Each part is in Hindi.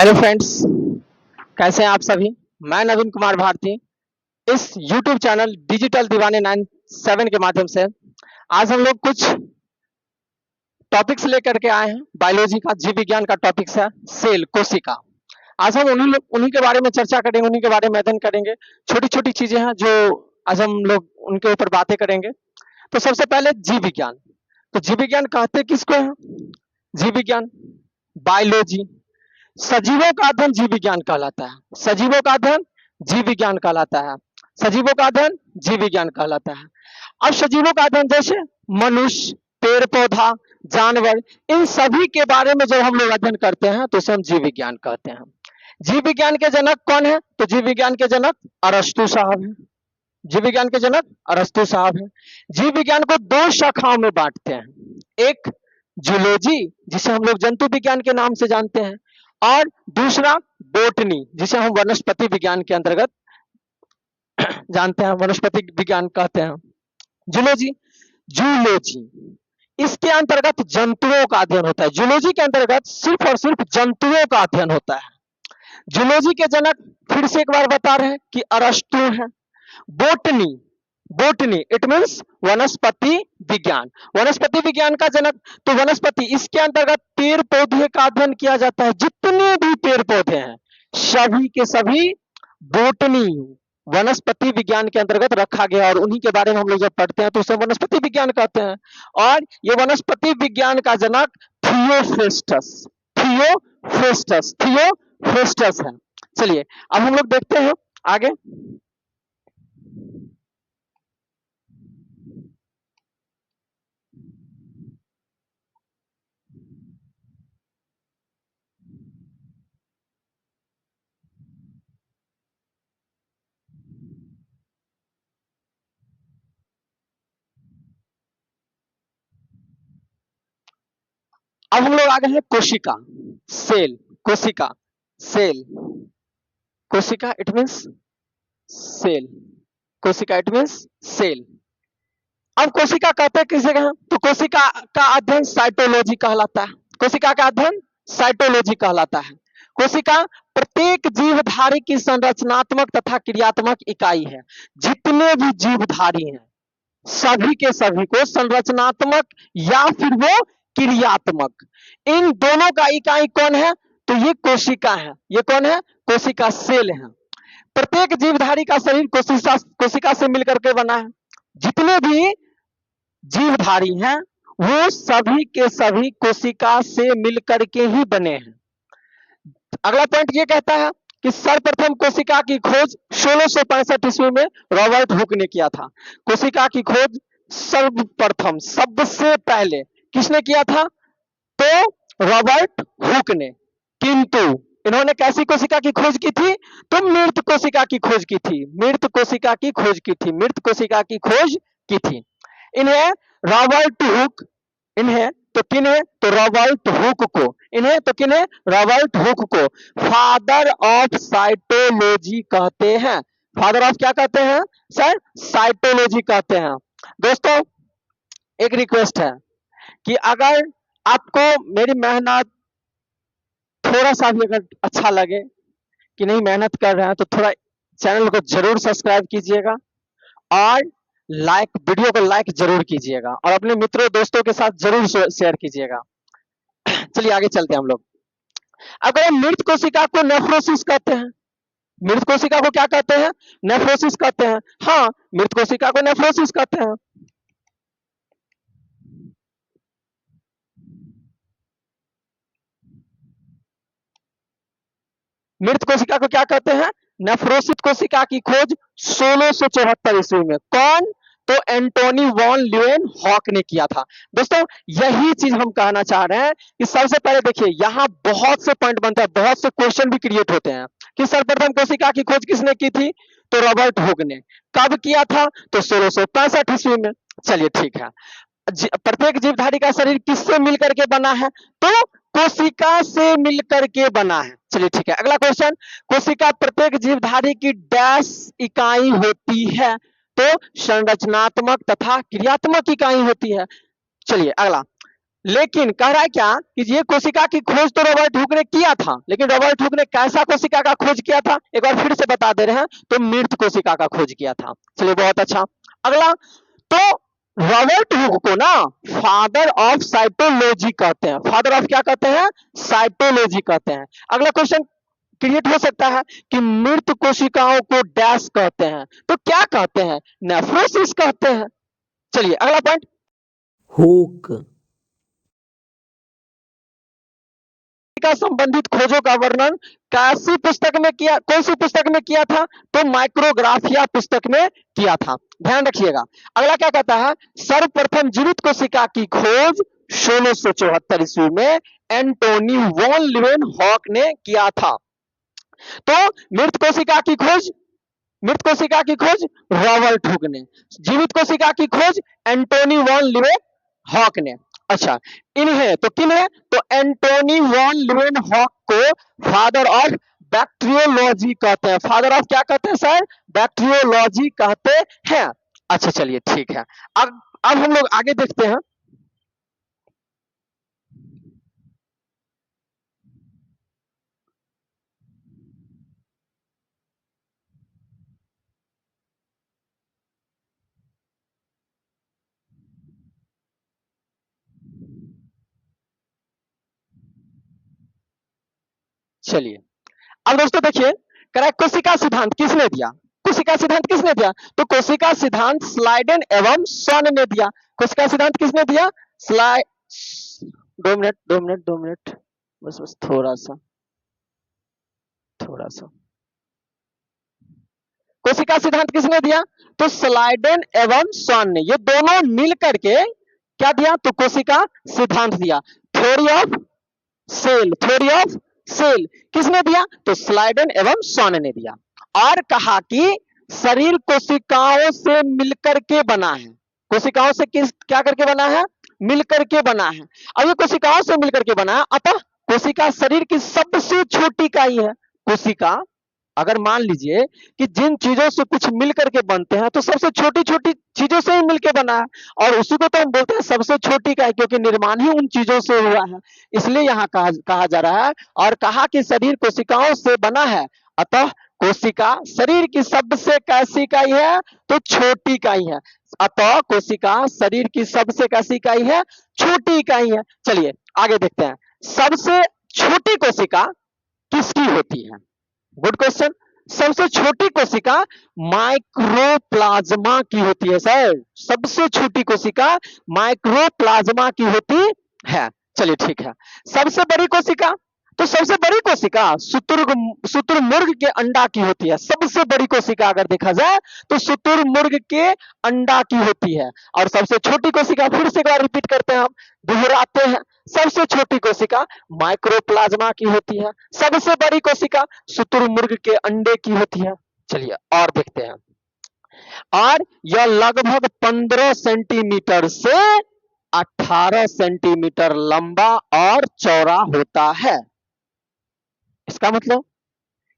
हेलो फ्रेंड्स, कैसे हैं आप सभी। मैं नवीन कुमार भारती इस यूट्यूब चैनल डिजिटल दीवाने 97 के माध्यम से आज हम लोग कुछ टॉपिक्स लेकर के आए हैं। बायोलॉजी का, जीव विज्ञान का टॉपिक्स है सेल, कोशिका। आज हम उन्हीं के बारे में चर्चा करेंगे, उन्हीं के बारे में अध्ययन करेंगे। छोटी छोटी चीजें हैं जो आज हम लोग उनके ऊपर बातें करेंगे। तो सबसे पहले जीव विज्ञान। तो जीव विज्ञान कहते किसको है? जीव विज्ञान, बायोलॉजी, सजीवों का अध्ययन जीव विज्ञान कहलाता है। सजीवों का अध्ययन जीव विज्ञान कहलाता है। सजीवों का अध्ययन जीव विज्ञान कहलाता है। अब सजीवों का अध्ययन जैसे मनुष्य, पेड़ पौधा, जानवर, इन सभी के बारे में जब हम लोग अध्ययन करते हैं तो उसे हम जीव विज्ञान कहते हैं। जीव विज्ञान के जनक कौन है? तो जीव विज्ञान के जनक अरस्तु साहब हैं। जीव विज्ञान के जनक अरस्तु साहब हैं। जीव विज्ञान को दो शाखाओं में बांटते हैं। एक जूलॉजी, जिसे हम लोग जंतु विज्ञान के नाम से जानते हैं, और दूसरा बोटनी, जिसे हम वनस्पति विज्ञान के अंतर्गत जानते हैं, वनस्पति विज्ञान कहते हैं। जूलॉजी, जूलॉजी इसके अंतर्गत जंतुओं का अध्ययन होता है। जूलॉजी के अंतर्गत सिर्फ और सिर्फ जंतुओं का अध्ययन होता है। जूलॉजी के जनक फिर से एक बार बता रहे हैं कि अरस्तु है। बोटनी, बोटनी इट मीन्स वनस्पति विज्ञान। वनस्पति विज्ञान का जनक, तो वनस्पति, इसके अंतर्गत पेड़ पौधे का अध्ययन किया जाता है। जितने भी पेड़ पौधे हैं सभी के सभी बोटनी, वनस्पति विज्ञान के अंतर्गत रखा गया, और उन्हीं के बारे में हम लोग जब पढ़ते हैं तो उसे वनस्पति विज्ञान कहते हैं। और ये वनस्पति विज्ञान का जनक थियोफ्रेस्टस, थियोफ्रेस्टस, थियोफ्रेस्टस है। चलिए अब हम लोग देखते हैं आगे। अब हम लोग आ गए हैं कोशिका, सेल, कोशिका, सेल, कोशिका इट मीन्स सेल, कोशिका इट मीन्स सेल। अब कोशिका कहते हैं किस जगह? तो कोशिका का अध्ययन साइटोलॉजी कहलाता है। कोशिका का अध्ययन साइटोलॉजी कहलाता है। कोशिका प्रत्येक जीवधारी की संरचनात्मक तथा क्रियात्मक इकाई है। जितने भी जीवधारी हैं सभी के सभी को संरचनात्मक या फिर वो क्रियात्मक, इन दोनों का इकाई कौन है? तो ये कोशिका है। ये कौन है? कोशिका, सेल है। प्रत्येक जीवधारी का शरीर कोशिका से मिलकर के बना है। जितने भी जीवधारी हैं वो सभी के सभी कोशिका से मिलकर के ही बने हैं। अगला पॉइंट ये कहता है कि सर्वप्रथम कोशिका की खोज 1665 ईस्वी में रॉबर्ट हुक ने किया था। कोशिका की खोज सर्वप्रथम, सबसे पहले किसने किया था? तो रॉबर्ट हुक ने। किंतु इन्होंने कैसी कोशिका की खोज की थी? तो मृत कोशिका की खोज की थी। मृत कोशिका की खोज की थी। मृत कोशिका की खोज की थी। इन्हें रॉबर्ट हुक, इन्हें तो किन्हें? तो रॉबर्ट हुक को। इन्हें तो किन्हें? रॉबर्ट हुक को फादर ऑफ साइटोलॉजी कहते हैं। फादर ऑफ क्या कहते हैं सर? साइटोलॉजी कहते हैं। दोस्तों एक रिक्वेस्ट है कि अगर आपको मेरी मेहनत थोड़ा सा भी अगर अच्छा लगे कि नहीं मेहनत कर रहे हैं तो थोड़ा चैनल को जरूर सब्सक्राइब कीजिएगा और लाइक, वीडियो को लाइक जरूर कीजिएगा और अपने मित्रों दोस्तों के साथ जरूर शेयर कीजिएगा। चलिए आगे चलते हैं हम लोग। अगर मृत कोशिका को नेफ्रोसिस कहते हैं। मृत कोशिका को क्या कहते हैं? नेफ्रोसिस कहते हैं। हाँ, मृत कोशिका को नेफ्रोसिस कहते हैं। मृत कोशिका को क्या कहते हैं? नेफ्रोसिस कोशिका की खोज 1674 ईस्वी में कौन? तो एंटोनी वॉन ल्यूएनहॉक ने किया था। दोस्तों यही चीज हम कहना चाह रहे हैं कि सबसे पहले देखिए यहाँ बहुत से पॉइंट बनते हैं, बहुत से क्वेश्चन भी क्रिएट होते हैं कि सर्वप्रथम कोशिका की खोज किसने की थी? तो रॉबर्ट हुक ने। कब किया था? तो 1665 ईस्वी में। चलिए ठीक है। प्रत्येक जीवधारी का शरीर किससे मिलकर के बना है? तो कोशिका से मिलकर के बना है। चलिए ठीक है। अगला क्वेश्चन, कोशिका प्रत्येक जीवधारी की डैश इकाई होती है? तो संरचनात्मक तथा क्रियात्मक इकाई होती है। चलिए अगला, लेकिन कह रहा है क्या कि ये कोशिका की खोज तो रॉबर्ट हुक ने किया था, लेकिन रॉबर्ट हुक ने कैसा कोशिका का खोज किया था एक बार फिर से बता दे रहे हैं, तो मृत कोशिका का खोज किया था। चलिए बहुत अच्छा। अगला, तो रॉबर्ट हुक को ना फादर ऑफ साइटोलॉजी कहते हैं। फादर ऑफ क्या कहते हैं? साइटोलॉजी कहते हैं। अगला क्वेश्चन क्रिएट हो सकता है कि मृत कोशिकाओं को डैश कहते हैं, तो क्या कहते हैं? नेफ्रोसिस कहते हैं। चलिए अगला पॉइंट, हुक, का संबंधित खोजों का वर्णन कैसी पुस्तक में किया, कौन सी पुस्तक में किया था? तो माइक्रोग्राफिया पुस्तक में किया था, ध्यान रखिएगा। अगला क्या कहता है? सर्वप्रथम जीवित कोशिका की खोज 1674 ईस्वी में एंटोनी वॉन लिवेन हॉक ने किया था। तो मृत कोशिका की खोज, मृत कोशिका की खोज रॉबर्ट हुक ने, जीवित कोशिका की खोज एंटोनी वॉन लिवेन हॉक ने। अच्छा, इन्हें तो किन है? तो एंटोनी वॉन लिवेन हॉक को फादर ऑफ बैक्टीरियोलॉजी कहते हैं। फादर ऑफ क्या कहते हैं सर? बैक्टीरियोलॉजी कहते हैं। अच्छा चलिए ठीक है। अब हम लोग आगे देखते हैं। चलिए अब दोस्तों देखिए, कह रहा है कोशिका सिद्धांत किसने दिया? कोशिका सिद्धांत किसने दिया? तो कोशिका सिद्धांत स्लाइडेन एवं सन ने दिया। कोशिका सिद्धांत किसने दिया? स्लाइ 2 मिनट 2 मिनट 2 मिनट, बस बस थोड़ा सा, थोड़ा सा। कोशिका सिद्धांत किसने दिया? तो स्लाइडेन एवं सन ने, ये दोनों मिल करके क्या दिया? तो कोशिका सिद्धांत दिया। Theory of cell, theory of cell किसने दिया? तो स्लाइडन एवं सॉन ने दिया। और कहा कि शरीर कोशिकाओं से मिलकर के बना है। कोशिकाओं से किस क्या करके बना है? मिलकर के बना है। अब ये कोशिकाओं से मिलकर के बना है, अतः कोशिका शरीर की सबसे छोटी इकाई है। कोशिका, अगर मान लीजिए कि जिन चीजों से कुछ मिल करके बनते हैं तो सबसे छोटी छोटी चीजों से ही मिलकर बना है, और उसी को तो हम बोलते हैं सबसे छोटी इकाई, क्योंकि निर्माण ही उन चीजों से हुआ है। इसलिए यहाँ कहा जा रहा है, और कहा कि शरीर कोशिकाओं से बना है, अतः कोशिका शरीर की सबसे कैसी इकाई है? तो छोटी इकाई है। अतः कोशिका शरीर की सबसे कैसी इकाई है? छोटी इकाई है। चलिए आगे देखते हैं, सबसे छोटी कोशिका किसकी होती है? Good question. सबसे छोटी कोशिका माइक्रोप्लाज्मा की होती है सर। सबसे छोटी कोशिका माइक्रोप्लाज्मा की होती है। चलिए ठीक है। सबसे बड़ी कोशिका, तो सबसे बड़ी कोशिका शुतुरमुर्ग के अंडा की होती है। सबसे बड़ी कोशिका अगर देखा जाए तो शुतुरमुर्ग के अंडा की होती है। और सबसे छोटी कोशिका, फिर से एक बार रिपीट करते हैं, हम दोहराते हैं, सबसे छोटी कोशिका माइक्रोप्लाज्मा की होती है, सबसे बड़ी कोशिका शुतुरमुर्ग के अंडे की होती है। चलिए और देखते हैं, और यह लगभग 15 सेंटीमीटर से 18 सेंटीमीटर लंबा और चौड़ा होता है। इसका मतलब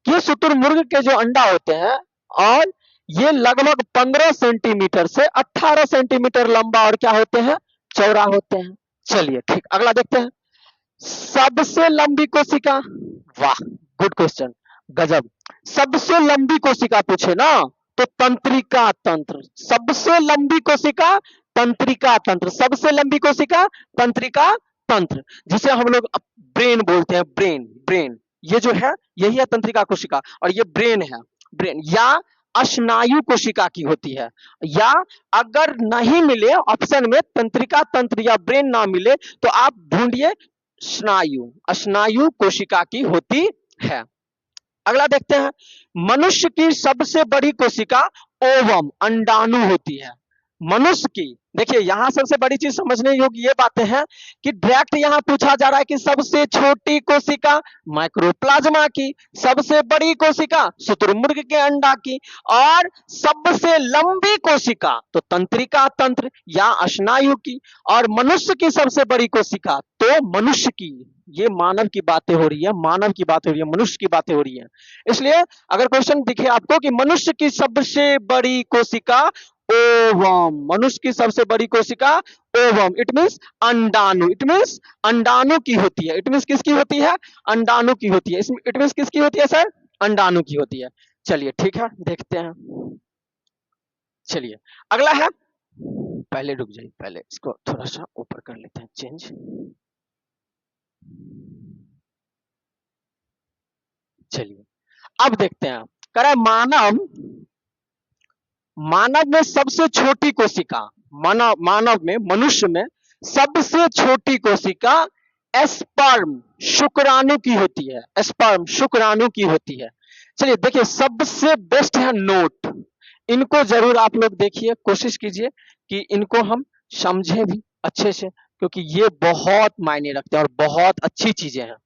कि शुतुरमुर्ग के जो अंडा होते हैं, और ये लगभग 15 सेंटीमीटर से 18 सेंटीमीटर लंबा और क्या होते हैं? चौड़ा होते हैं। चलिए ठीक, अगला देखते हैं, सबसे लंबी कोशिका। वाह, गुड क्वेश्चन, गजब। सबसे लंबी कोशिका पूछे ना, तो तंत्रिका तंत्र। सबसे लंबी कोशिका तंत्रिका तंत्र, सबसे लंबी कोशिका तंत्रिका तंत्र, जिसे हम लोग ब्रेन बोलते हैं। ब्रेन, ब्रेन ये जो है यही है तंत्रिका कोशिका, और ये ब्रेन है। ब्रेन या स्नायु कोशिका की होती है। या अगर नहीं मिले ऑप्शन में तंत्रिका तंत्र या ब्रेन ना मिले, तो आप ढूंढिए स्नायु, स्नायु कोशिका की होती है। अगला देखते हैं, मनुष्य की सबसे बड़ी कोशिका ओवम, अंडाणु होती है। मनुष्य की, देखिए यहां सबसे बड़ी चीज समझने योग्य ये बातें हैं कि डायरेक्ट यहां पूछा जा रहा है कि सबसे छोटी कोशिका माइक्रोप्लाज्मा की, सबसे बड़ी कोशिका शुतुरमुर्ग के अंडा की, और सबसे लंबी कोशिका तो तंत्रिका तंत्र या स्नायु की, और मनुष्य की सबसे बड़ी कोशिका तो मनुष्य की। ये मानव की बातें हो रही है, मानव की बातें हो रही है, मनुष्य की बातें हो रही है। इसलिए अगर क्वेश्चन दिखे आपको कि मनुष्य की सबसे बड़ी कोशिका ओवम, मनुष्य की सबसे बड़ी कोशिका ओवम, इट मीन्स अंडाणु, इट मीन्स अंडाणु की होती है, इट मीन्स किसकी होती है, अंडाणु की होती है, इसमें इट मीन्स किसकी होती है सर, अंडाणु की होती है। चलिए ठीक है, देखते हैं। चलिए अगला है, पहले रुक जाइए, पहले इसको थोड़ा सा ऊपर कर लेते हैं चेंज। चलिए अब देखते हैं, कह रहा है मानव, मानव में सबसे छोटी कोशिका, मानव में, मनुष्य में सबसे छोटी कोशिका स्पर्म, शुक्राणु की होती है, स्पर्म शुक्राणु की होती है। चलिए देखिए, सबसे बेस्ट है नोट, इनको जरूर आप लोग देखिए, कोशिश कीजिए कि इनको हम समझे भी अच्छे से, क्योंकि ये बहुत मायने रखते हैं और बहुत अच्छी चीजें हैं।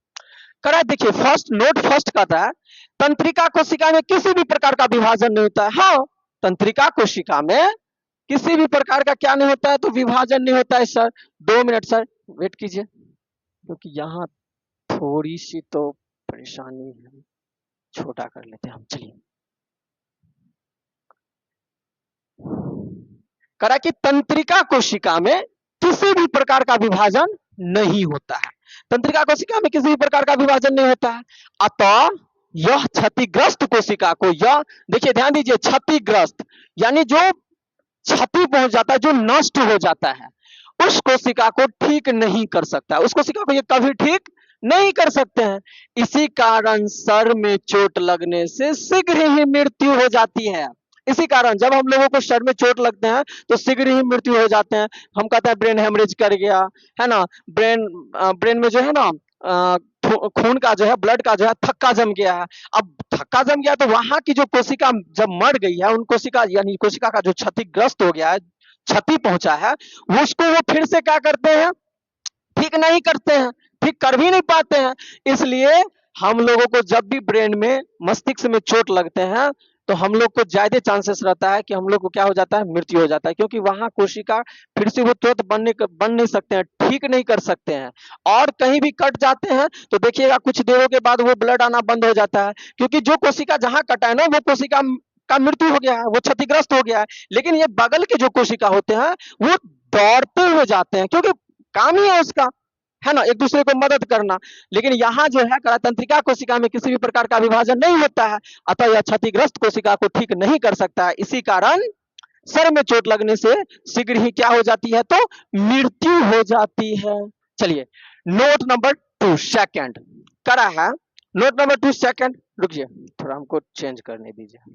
करा देखिए, फर्स्ट नोट फर्स्ट कहता है तंत्रिका कोशिका में किसी भी प्रकार का विभाजन नहीं होता है। हाँ, तंत्रिका कोशिका में किसी भी प्रकार का क्या नहीं होता है, तो विभाजन नहीं होता है सर। 2 मिनट सर वेट कीजिए, क्योंकि यहाँ थोड़ी सी तो परेशानी है, छोटा कर लेते हैं हम। चलिए, करा कि तंत्रिका कोशिका में किसी भी प्रकार का विभाजन नहीं होता है, तंत्रिका कोशिका में किसी भी प्रकार का विभाजन नहीं होता है। अतः यह क्षतिग्रस्त कोशिका को, यह देखिए ध्यान दीजिए, क्षतिग्रस्त यानी जो क्षति पहुंच जाता है, जो नष्ट हो जाता है, उस कोशिका को ठीक नहीं कर सकता, उस कोशिका को ये कभी ठीक नहीं कर सकते हैं। इसी कारण सर में चोट लगने से शीघ्र ही मृत्यु हो जाती है। इसी कारण जब हम लोगों को सर में चोट लगते हैं तो शीघ्र ही मृत्यु हो जाते हैं। हम कहते हैं ब्रेन हेमरेज कर गया है ना, ब्रेन में जो है ना खून का जो है, ब्लड का जो है थक्का जम गया है। अब थक्का जम गया तो वहां की जो कोशिका जब मर गई है, उन कोशिका यानी कोशिका का जो क्षतिग्रस्त हो गया है, क्षति पहुंचा है, वो उसको वो फिर से क्या करते हैं, ठीक नहीं करते हैं, ठीक कर भी नहीं पाते हैं। इसलिए हम लोगों को जब भी ब्रेन में, मस्तिष्क में चोट लगते हैं तो हम लोग को ज्यादा चांसेस रहता है कि हम लोग को क्या हो जाता है, मृत्यु हो जाता है, क्योंकि वहां कोशिका फिर से वो तुरंत बन नहीं सकते हैं, ठीक नहीं कर सकते हैं। और कहीं भी कट जाते हैं तो देखिएगा कुछ देरों के बाद वो ब्लड आना बंद हो जाता है, क्योंकि जो कोशिका जहां कटा है ना, वो कोशिका का मृत्यु हो गया है, वो क्षतिग्रस्त हो गया है। लेकिन ये बगल के जो कोशिका होते हैं वो दौड़ते हुए जाते हैं, क्योंकि काम ही है उसका, है ना, एक दूसरे को मदद करना। लेकिन यहाँ जो है तंत्रिका कोशिका में किसी भी प्रकार का विभाजन नहीं होता है, अतः यह क्षतिग्रस्त कोशिका को ठीक नहीं कर सकता है। इसी कारण सर में चोट लगने से शीघ्र ही क्या हो जाती है, तो मृत्यु हो जाती है। चलिए नोट नंबर 2 सेकंड करा है, नोट नंबर 2 सेकंड, रुकिए थोड़ा हमको चेंज करने दीजिए।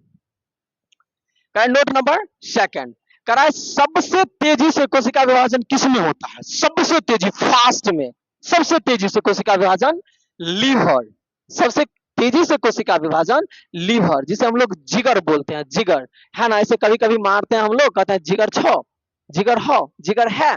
नोट नंबर सेकंड करा है, सबसे तेजी से कोशिका विभाजन किसमें होता है, सबसे तेजी, फास्ट में सबसे तेजी से कोशिका विभाजन लीवर, सबसे तेजी से कोशिका विभाजन लीवर, जिसे हम लोग जिगर बोलते हैं, जिगर, है ना। ऐसे कभी कभी मारते हैं हम लोग, कहते हैं जिगर छो, जिगर हो, जिगर है,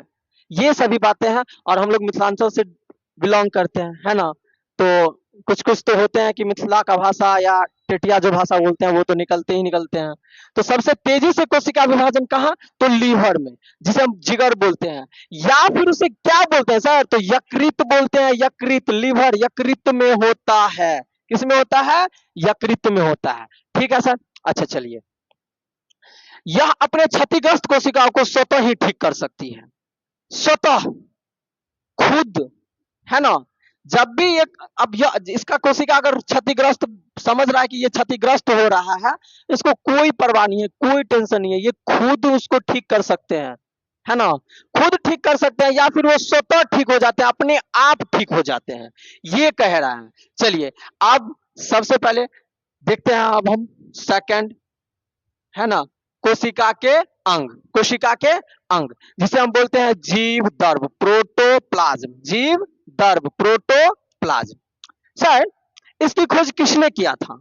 ये सभी बातें हैं। और हम लोग मिथिलांचल से बिलोंग करते हैं, है ना, तो कुछ कुछ तो होते हैं कि मिथिला का भाषा या टेटिया जो भाषा बोलते हैं वो तो निकलते ही निकलते हैं। तो सबसे तेजी से कोशिका विभाजन कहाँ, तो लीवर में, जिसे हम जिगर बोलते हैं, या फिर उसे क्या बोलते हैं सर, तो यकृत बोलते हैं, यकृत, लीवर यकृत में होता है, किसमें होता है, यकृत में होता है। ठीक है सर, अच्छा चलिए, यह अपने क्षतिग्रस्त कोशिकाओं को स्वतः ही ठीक कर सकती है, स्वतः, खुद, है ना। जब भी एक, अब यह इसका कोशिका अगर क्षतिग्रस्त समझ रहा है कि ये क्षतिग्रस्त हो रहा है, इसको कोई परवाह नहीं है, कोई टेंशन नहीं है, ये खुद उसको ठीक कर सकते हैं, है ना, खुद ठीक कर सकते हैं, या फिर वो स्वतः ठीक हो जाते हैं, अपने आप ठीक हो जाते हैं, ये कह रहा है। चलिए अब सबसे पहले देखते हैं, अब हम सेकंड, है ना, कोशिका के अंग, कोशिका के अंग, जिसे हम बोलते हैं जीव दर्भ, प्रोटोप्लाज्म, जीव दर्भ, प्रोटोप्लाज्म। सर इसकी खोज किसने किया था,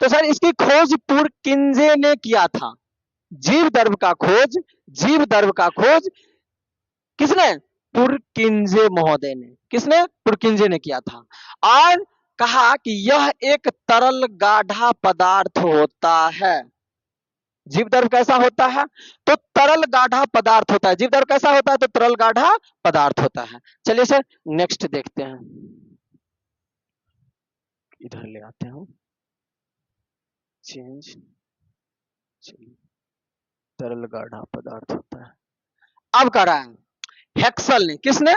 तो सर इसकी खोज पुरकिंजे ने किया था। जीव दर्भ का खोज, जीव दर्भ का खोज किसने, पुरकिंजे महोदय ने, किसने, पुरकिंजे ने किया था। और कहा कि यह एक तरल गाढ़ा पदार्थ होता है। जीवदर्भ कैसा होता है, तो तरल गाढ़ा पदार्थ होता है। जीवदर्भ कैसा होता है, तो तरल गाढ़ा पदार्थ होता है। चलिए सर नेक्स्ट देखते हैं, इधर ले आते हैं चेंज। चलिए तरल गाढ़ा पदार्थ होता है। अब कह रहा है हेक्सल ने, किसने?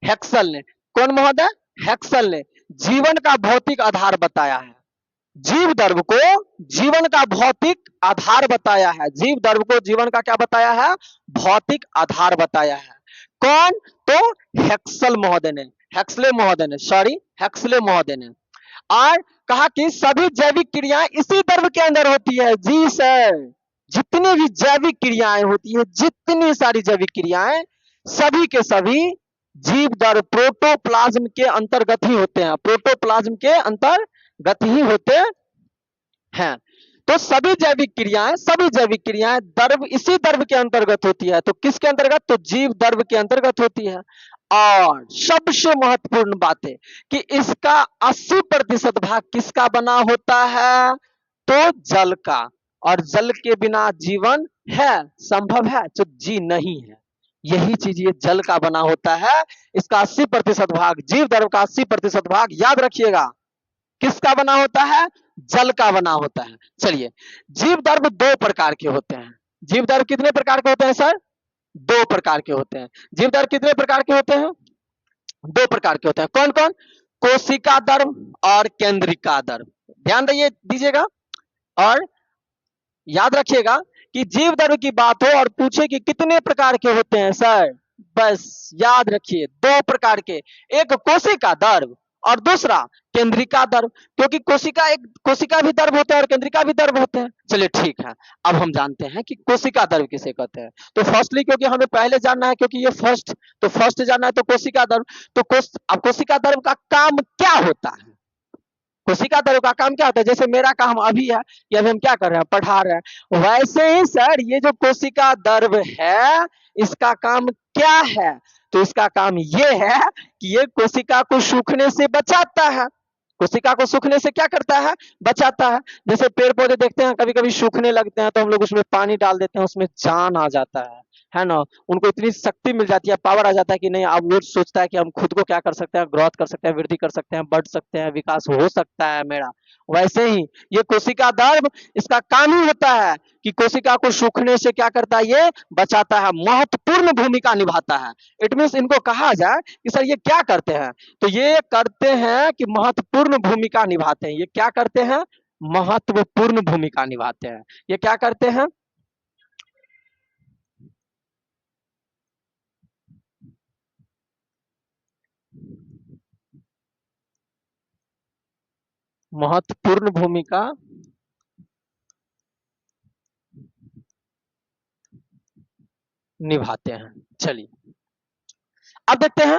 हेक्सल ने। कौन महोदय? हेक्सल ने जीवन का भौतिक आधार बताया है। जीव द्रव्य को जीवन का भौतिक आधार बताया है। जीव द्रव्य को जीवन का क्या बताया है? भौतिक आधार बताया है। कौन? तो हेक्सल महोदय ने, हेक्सले महोदय ने, सॉरी हेक्सले महोदय ने। और कहा कि सभी जैविक क्रियाएं इसी द्रव्य के अंदर होती है। जी सर, जितनी भी जैविक क्रियाएं होती है, जितनी सारी जैविक क्रियाएं, सभी के सभी जीव द्रव्य प्रोटोप्लाज्म के अंतर्गत ही होते हैं। प्रोटोप्लाज्म के अंतर्गत ही होते हैं। तो सभी जैविक क्रियाएं द्रव्य, इसी द्रव्य के अंतर्गत होती है। तो किसके अंतर्गत? तो जीव द्रव्य के अंतर्गत होती है। और सबसे महत्वपूर्ण बात है कि इसका 80% भाग किसका बना होता है? तो जल का। और जल के बिना जीवन है संभव है? तो जी नहीं है। यही चीज ये जल का बना होता है। इसका 80% भाग, जीव द्रव्य का 80% भाग याद रखिएगा किसका बना होता है? जल का बना होता है। चलिए, जीव द्रव्य दो प्रकार के होते हैं। जीव द्रव्य कितने प्रकार के होते हैं सर? दो प्रकार के होते हैं। जीव द्रव्य कितने प्रकार के होते हैं? दो प्रकार के होते हैं। कौन कौन? कोशिका द्रव्य और केंद्रिका द्रव्य। ध्यान दीजिएगा और याद रखिएगा कि जीव द्रव्य की बात हो और पूछे कि कितने प्रकार के होते हैं सर, बस याद रखिए दो प्रकार के, एक कोशिका द्रव्य और दूसरा केंद्रिका द्रव्य। क्योंकि कोशिका भी द्रव्य होते हैं और केंद्रिका भी द्रव्य होते हैं। चलिए ठीक है, अब हम जानते हैं कि कोशिका द्रव्य किसे कहते हैं। तो फर्स्टली, क्योंकि हमें पहले जानना है, क्योंकि ये फर्स्ट जानना है, तो कोशिका द्रव्य। तो अब कोशिका द्रव्य का काम क्या होता है? कोशिका द्रव्य का काम क्या होता है? जैसे मेरा काम अभी है कि अभी हम क्या कर रहे हैं? पढ़ा रहे हैं। वैसे ही सर ये जो कोशिका द्रव्य है, इसका काम क्या है? तो इसका काम ये है कि ये कोशिका को सूखने से बचाता है। कोशिका को सूखने से क्या करता है? बचाता है। जैसे पेड़ पौधे देखते हैं कभी कभी सूखने लगते हैं, तो हम लोग उसमें पानी डाल देते हैं, उसमें जान आ जाता है ना। उनको इतनी शक्ति मिल जाती है, पावर आ जाता है कि नहीं, अब वो सोचता है कि हम खुद को क्या कर सकते हैं, ग्रोथ कर सकते हैं, वृद्धि कर सकते हैं, बढ़ सकते हैं, विकास हो सकता है मेरा। वैसे ही ये कोशिका द्रव्य, इसका काम ही होता है कि कोशिका को सूखने से क्या करता है? ये बचाता है, महत्वपूर्ण भूमिका निभाता है। इट मीन्स इनको कहा जाए कि सर ये क्या करते हैं? तो ये करते हैं कि महत्वपूर्ण भूमिका निभाते हैं। ये क्या करते हैं? महत्वपूर्ण भूमिका निभाते हैं। ये क्या करते हैं? महत्वपूर्ण भूमिका निभाते हैं। चलिए अब देखते हैं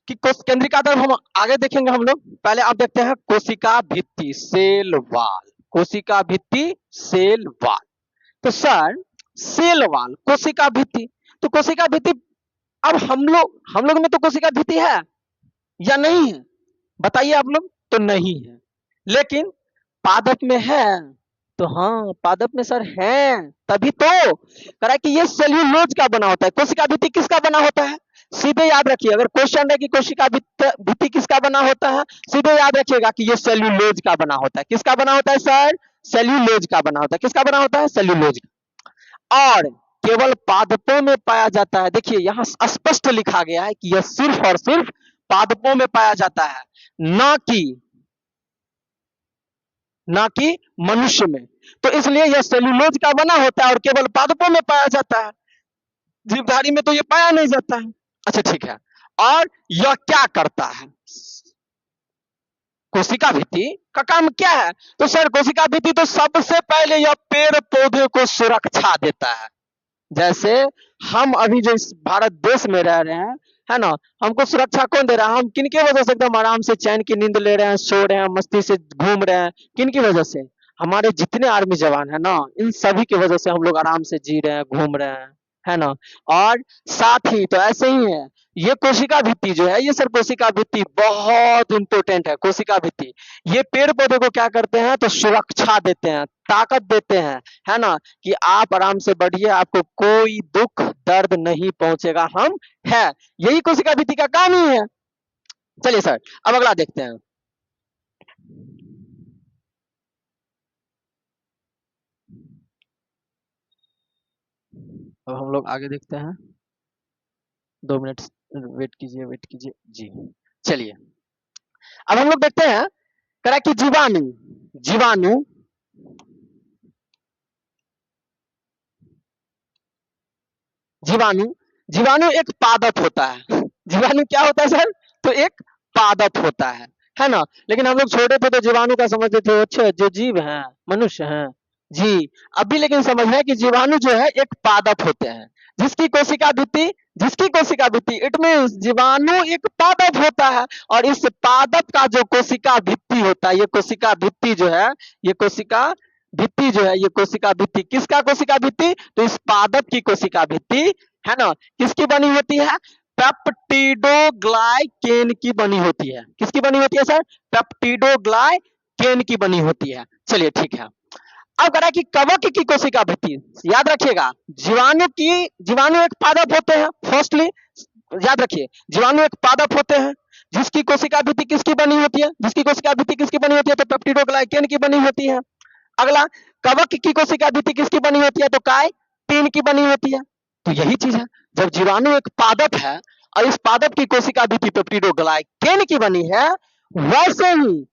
कि केंद्रिका द्रव्य हम आगे देखेंगे हम लोग। पहले आप देखते हैं कोशिका भित्ति, सेल वाल। कोशिका भित्ति, सेल वाल। तो सर सेल वाल, कोशिका भित्ति, तो कोशिका भित्ति, अब हम लोग में तो कोशिका भित्ति है या नहीं है? बताइए आप लोग। तो नहीं है, लेकिन पादप में है। तो हाँ, पादप में सर है, तभी तो कह रहा है कि ये सेल्यूलोज का बना होता है। कोशिका भित्ति किसका बना होता है? सीधे याद रखिए, अगर क्वेश्चन है कि कोशिका भित्ति किसका बना होता है, सीधे याद रखिएगा कि ये सेल्यूलोज का बना होता है। किसका बना होता है सर? सेल्यूलोज का बना होता है। किसका बना होता है? सेल्यूलोज का। और केवल पादपों में पाया जाता है। देखिए यहाँ स्पष्ट लिखा गया है कि यह सिर्फ और सिर्फ पादपों में पाया जाता है, ना कि ना कि मनुष्य में। तो इसलिए यह सेल्यूलोज का बना होता है और केवल पादपों में पाया जाता है, जीवधारी में तो ये पाया नहीं जाता है। अच्छा ठीक है, और यह क्या करता है? कोशिका भित्ति का काम क्या है? तो सर कोशिका भित्ति तो सबसे पहले यह पेड़ पौधे को सुरक्षा देता है। जैसे हम अभी जो इस भारत देश में रह रहे हैं, है ना, हमको सुरक्षा कौन दे रहा है? हम किनकी वजह से एकदम आराम से चैन की नींद ले रहे हैं, सो रहे हैं, मस्ती से घूम रहे हैं? किनकी वजह से? हमारे जितने आर्मी जवान है ना, इन सभी की वजह से हम लोग आराम से जी रहे हैं, घूम रहे हैं, है ना। और साथ ही तो ऐसे ही है, ये कोशिका भित्ति जो है, ये सर कोशिका भित्ति बहुत इंपॉर्टेंट है। कोशिका भित्ति ये पेड़ पौधे को क्या करते हैं? तो सुरक्षा देते हैं, ताकत देते हैं, है ना, कि आप आराम से बढ़िए, आपको कोई दुख दर्द नहीं पहुंचेगा। हम है, यही कोशिका भित्ति का काम ही है। चलिए सर अब अगला देखते हैं। अब हम लोग आगे देखते हैं। 2 मिनट वेट कीजिए जी। चलिए अब हम लोग देखते हैं, कह रहा है कि जीवाणु जीवाणु जीवाणु जीवाणु एक पादप होता है। जीवाणु क्या होता है सर? तो एक पादप होता है ना। लेकिन हम लोग छोटे थे तो जीवाणु का समझते थे अच्छा जो जीव हैं, मनुष्य हैं जी। अभी लेकिन समझ रहे हैं कि जीवाणु जो है एक पादप होते हैं, जिसकी कोशिका भित्ति इट मीन्स जीवाणु एक पादप होता है। और इस पादप का जो कोशिका भित्ति होता है, ये कोशिका भित्ति जो है, ये कोशिका भित्ति जो है, ये कोशिका भित्ति किसका कोशिका भित्ति? तो इस पादप की कोशिका भित्ति है ना, किसकी बनी होती है? पेप्टिडोग्लाइकेन की बनी होती है। किसकी बनी होती है सर? पेप्टिडोग्लाइकेन की बनी होती है। चलिए ठीक है। अब कह रहा है कि कवक की कोशिका भित्ति, याद रखिएगा, जीवाणु एक पादप होते हैं। फर्स्टली याद रखिए, जीवाणु एक पादप होते हैं जिसकी कोशिका भित्ति किसकी बनी होती है? जिसकी कोशिका भित्ति किसकी बनी होती है? तो पेप्टिडोग्लाइकेन की बनी होती है। अगला, कवक की कोशिका भित्ति किसकी बनी होती है? तो काइटिन की बनी होती है। तो यही चीज है, जब जीवाणु एक पादप है और इस पादप की कोशिका भित्ति पेप्टिडोग्लाइकेन की बनी है, वैसे ही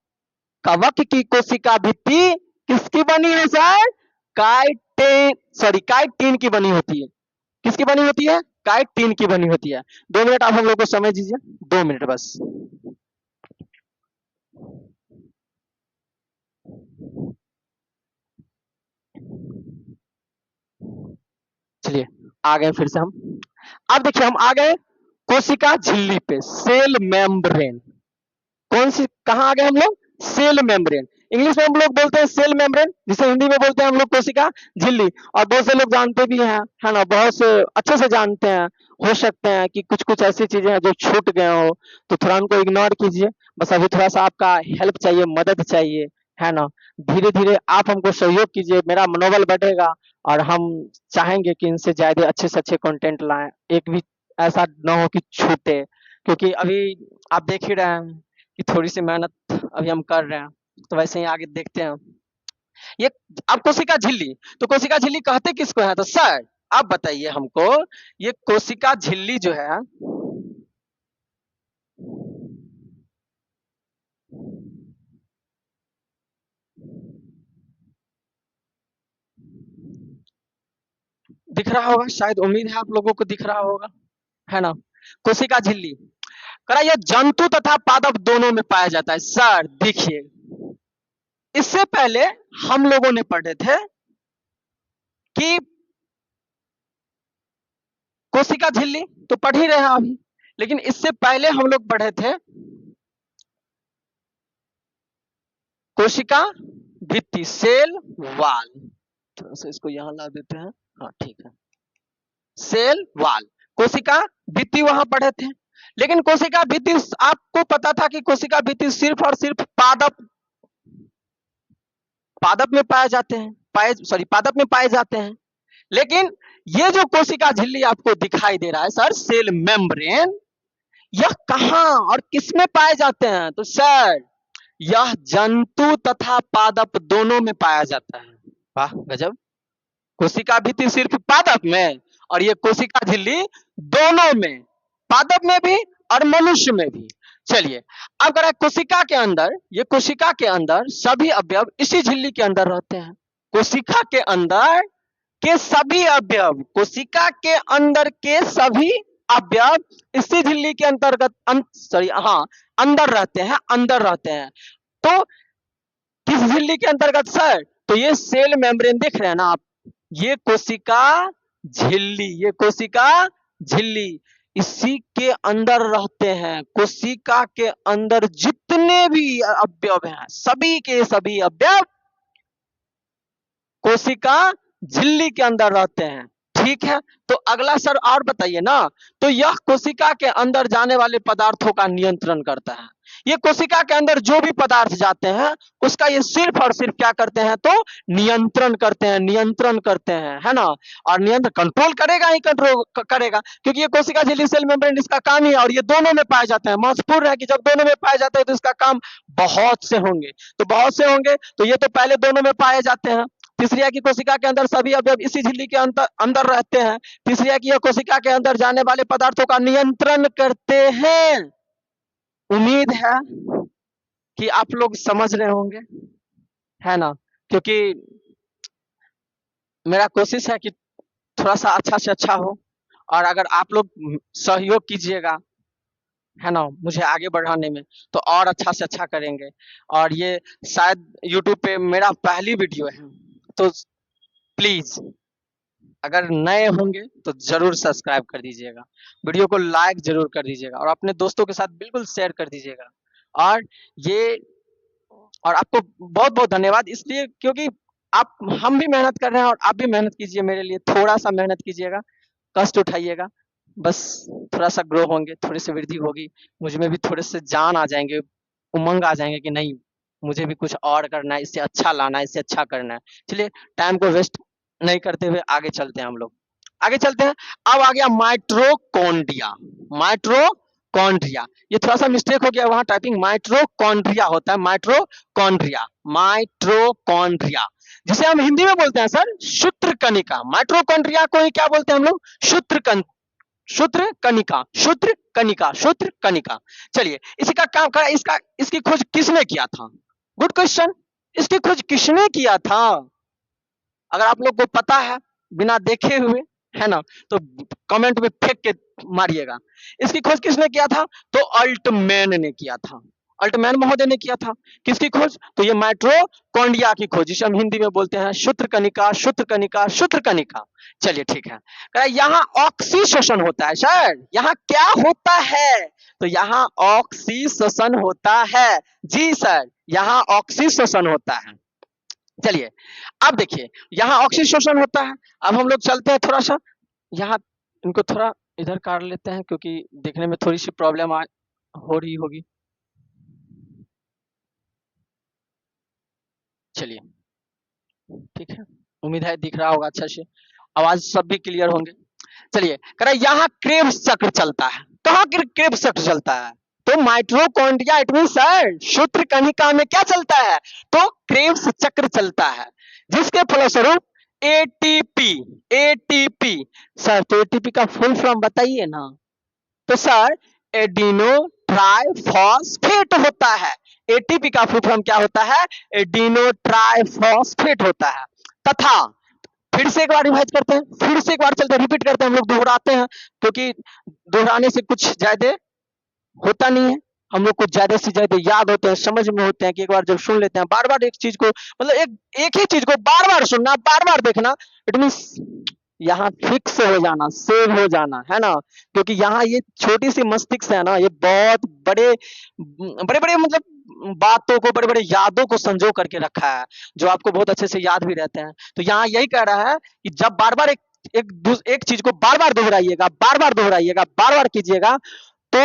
कवक की कोशिका भित्ति किसकी बनी है सर? काइटिन की बनी होती है। किसकी बनी होती है? काइटिन की बनी होती है। 2 मिनट आप हम लोग को समय दीजिए, 2 मिनट बस। चलिए आ गए फिर से हम। अब देखिए हम आ गए कोशिका झिल्ली पे, सेल मेम्ब्रेन। कौन सी, कहाँ आ गए हम लोग? Cell membrane. इंग्लिश में हम लोग बोलते हैं सेल मेम्ब्रेन, जिसे हिंदी में बोलते हैं हम लोग कोशिका झिल्ली। और बहुत से लोग जानते भी हैं, है ना, बहुत से अच्छे से जानते हैं। हो सकते हैं कि कुछ कुछ ऐसी चीजें हैं जो छूट गए हो, तो थोड़ा उनको इग्नोर कीजिए। बस अभी थोड़ा सा आपका हेल्प चाहिए, मदद चाहिए, है ना। धीरे धीरे आप हमको सहयोग कीजिए, मेरा मनोबल बढ़ेगा और हम चाहेंगे कि इनसे ज्यादा अच्छे से अच्छे कंटेंट लाएं। एक भी ऐसा ना हो कि छूटे, क्योंकि अभी आप देख ही रहे हैं कि थोड़ी सी मेहनत अभी हम कर रहे हैं। तो वैसे ही आगे देखते हैं। ये अब कोशिका झिल्ली, तो कोशिका झिल्ली कहते किसको है? तो सर आप बताइए हमको, ये कोशिका झिल्ली जो है, दिख रहा होगा शायद, उम्मीद है आप लोगों को दिख रहा होगा, है ना। कोशिका झिल्ली करा, यह जंतु तथा पादप दोनों में पाया जाता है। सर देखिए, इससे पहले हम लोगों ने पढ़े थे कि कोशिका झिल्ली तो पढ़ ही रहे हैं अभी, लेकिन इससे पहले हम लोग पढ़े थे कोशिका भित्ति, सेल वाल। थोड़ा सा इसको यहां ला देते हैं, हाँ ठीक है। सेल वाल, कोशिका भित्ति वहां पढ़े थे। लेकिन कोशिका भित्ति, आपको पता था कि कोशिका भित्ति सिर्फ और सिर्फ पादप में पाए जाते हैं, पादप में पाए जाते हैं। लेकिन ये जो कोशिका झिल्ली आपको दिखाई दे रहा है सर, सेल मेम्ब्रेन, यह कहां और किसमें पाए जाते हैं? तो सर यह जंतु तथा पादप दोनों में पाया जाता है। वाह गजब, कोशिका भित्ति सिर्फ पादप में और ये कोशिका झिल्ली दोनों में, पादप में भी और मनुष्य में भी। चलिए अब अगर कोशिका के अंदर, ये कोशिका के अंदर सभी अवयव इसी झिल्ली के अंदर रहते हैं। कोशिका के अंदर के सभी अवयव, कोशिका के अंदर के सभी अवयव इसी झिल्ली के अंतर्गत अंदर रहते हैं, अंदर रहते हैं। तो किस झिल्ली के अंतर्गत सर? तो ये सेल मेम्ब्रेन देख रहे हैं ना आप, ये कोशिका झिल्ली, ये कोशिका झिल्ली इसी के अंदर रहते हैं। कोशिका के अंदर जितने भी अवयव हैं, सभी के सभी अवयव कोशिका झिल्ली के अंदर रहते हैं। ठीक है, तो अगला सर और बताइए ना। तो यह कोशिका के अंदर जाने वाले पदार्थों का नियंत्रण करता है। ये कोशिका के अंदर जो भी पदार्थ जाते हैं उसका ये सिर्फ और सिर्फ क्या करते हैं? तो नियंत्रण करते हैं, नियंत्रण करते हैं, है ना। और नियंत्रण, कंट्रोल करेगा ही कंट्रोल करेगा, क्योंकि ये कोशिका झिल्ली, सेल मेम्ब्रेन इसका काम ही है। और ये दोनों में पाए जाते हैं। महत्वपूर्ण है कि जब दोनों में पाए जाते हैं तो इसका काम बहुत से होंगे। तो बहुत से होंगे, तो ये तो पहले दोनों में पाए जाते हैं। तीसरी की कोशिका के अंदर सभी अवयव इसी झिल्ली के अंदर रहते हैं। तीसरी की यह कोशिका के अंदर जाने वाले पदार्थों का नियंत्रण करते हैं। उम्मीद है कि आप लोग समझ रहे होंगे, है ना, क्योंकि मेरा कोशिश है कि थोड़ा सा अच्छा से अच्छा हो, और अगर आप लोग सहयोग कीजिएगा, है ना, मुझे आगे बढ़ाने में, तो और अच्छा से अच्छा करेंगे। और ये शायद यूट्यूब पे मेरा पहली वीडियो है, तो प्लीज अगर नए होंगे तो जरूर सब्सक्राइब कर दीजिएगा, वीडियो को लाइक जरूर कर दीजिएगा, और अपने दोस्तों के साथ बिल्कुल शेयर कर दीजिएगा। और ये और आपको बहुत बहुत धन्यवाद, इसलिए क्योंकि आप हम भी मेहनत कर रहे हैं और आप भी मेहनत कीजिए मेरे लिए, थोड़ा सा मेहनत कीजिएगा, कष्ट उठाइएगा, बस थोड़ा सा ग्रो होंगे, थोड़ी सी वृद्धि होगी, मुझ में भी थोड़े से जान आ जाएंगे, उमंग आ जाएंगे कि नहीं मुझे भी कुछ और करना है, इससे अच्छा लाना है, इससे अच्छा करना है। चलिए टाइम को वेस्ट नहीं करते हुए आगे चलते हैं, हम लोग आगे चलते हैं। अब आ गया माइट्रोकॉन्ड्रिया। माइट्रोकॉन्ड्रिया, ये थोड़ा सा मिस्टेक हो गया वहां, टाइपिंग माइट्रोकॉन्ड्रिया होता है, माइट्रोकॉन्ड्रिया, माइट्रोकॉन्ड्रिया, जिसे हम हिंदी में बोलते हैं सर सूत्रकणिका। माइट्रोकॉन्ड्रिया को ही क्या बोलते हैं हम लोग? सूत्रकणिका, सूत्रकणिका, सूत्रकणिका। चलिए इसी का काम करा, इसकी खोज किसने किया था? गुड क्वेश्चन, इसकी खोज किसने किया था? अगर आप लोग को पता है बिना देखे हुए, है ना, तो कमेंट में फेंक के मारिएगा। इसकी खोज किसने किया था? तो अल्टमैन ने किया था, अल्टमैन महोदय ने किया था। किसकी खोज? तो ये माइट्रोकॉन्ड्रिया की खोज, जिसे हम हिंदी में बोलते हैं सूत्रकणिका, सूत्रकणिका, सूत्रकणिका। चलिए ठीक है, यहाँ ऑक्सीशोषण होता है सर, यहाँ क्या होता है? तो यहाँ ऑक्सीशोषण होता है, जी सर, यहाँ ऑक्सीशोषण होता है। चलिए अब देखिए, यहाँ ऑक्सीशोषण होता है। अब हम लोग चलते हैं थोड़ा सा, यहाँ इनको थोड़ा इधर काट लेते हैं, क्योंकि देखने में थोड़ी सी प्रॉब्लम हो रही होगी। चलिए ठीक है, उम्मीद है दिख रहा होगा अच्छा से, आवाज सब भी क्लियर होंगे। चलिए कह रहा है यहाँ क्रेब्स चक्र चलता है। कहाँ क्रेब्स चक्र चलता है? तो माइट्रोकॉन्ड्रिया, इट मीन सर सूत्रकणिका में क्या चलता है? तो क्रेब्स चक्र चलता है, जिसके फलस्वरूप एटीपी, एटीपी सर, तो एटीपी का फुल फॉर्म बताइए ना। तो सर एडिनो ट्राइफॉस्फेट होता है। एटीपी का फुल फॉर्म क्या होता है? एडिनो ट्राइफॉस्फेट होता है। तथा फिर से एक बार रिवाइज करते हैं, फिर से एक बार चलते हैं, रिपीट करते हैं, हम लोग दोहराते हैं, क्योंकि दोहराने से कुछ ज्यादा होता नहीं है, हम लोग कुछ ज्यादा से ज्यादा याद होते हैं, समझ में होते हैं, कि एक बार जब सुन लेते हैं, बार बार एक चीज को, मतलब एक ही चीज को बार बार सुनना, बार बार देखना, इट मीन्स यहाँ फिक्स हो जाना, सेव हो जाना, है ना, क्योंकि यहाँ ये छोटी सी मस्तिष्क है ना, ये बहुत बड़े बड़े बड़े मतलब बातों को, बड़े बड़े यादों को संजो करके रखा है, जो आपको बहुत अच्छे से याद भी रहते हैं। तो यहाँ यही कह रहा है कि जब बार बार एक चीज को बार बार दोहराइएगा, बार बार दोहराइएगा, बार बार कीजिएगा, तो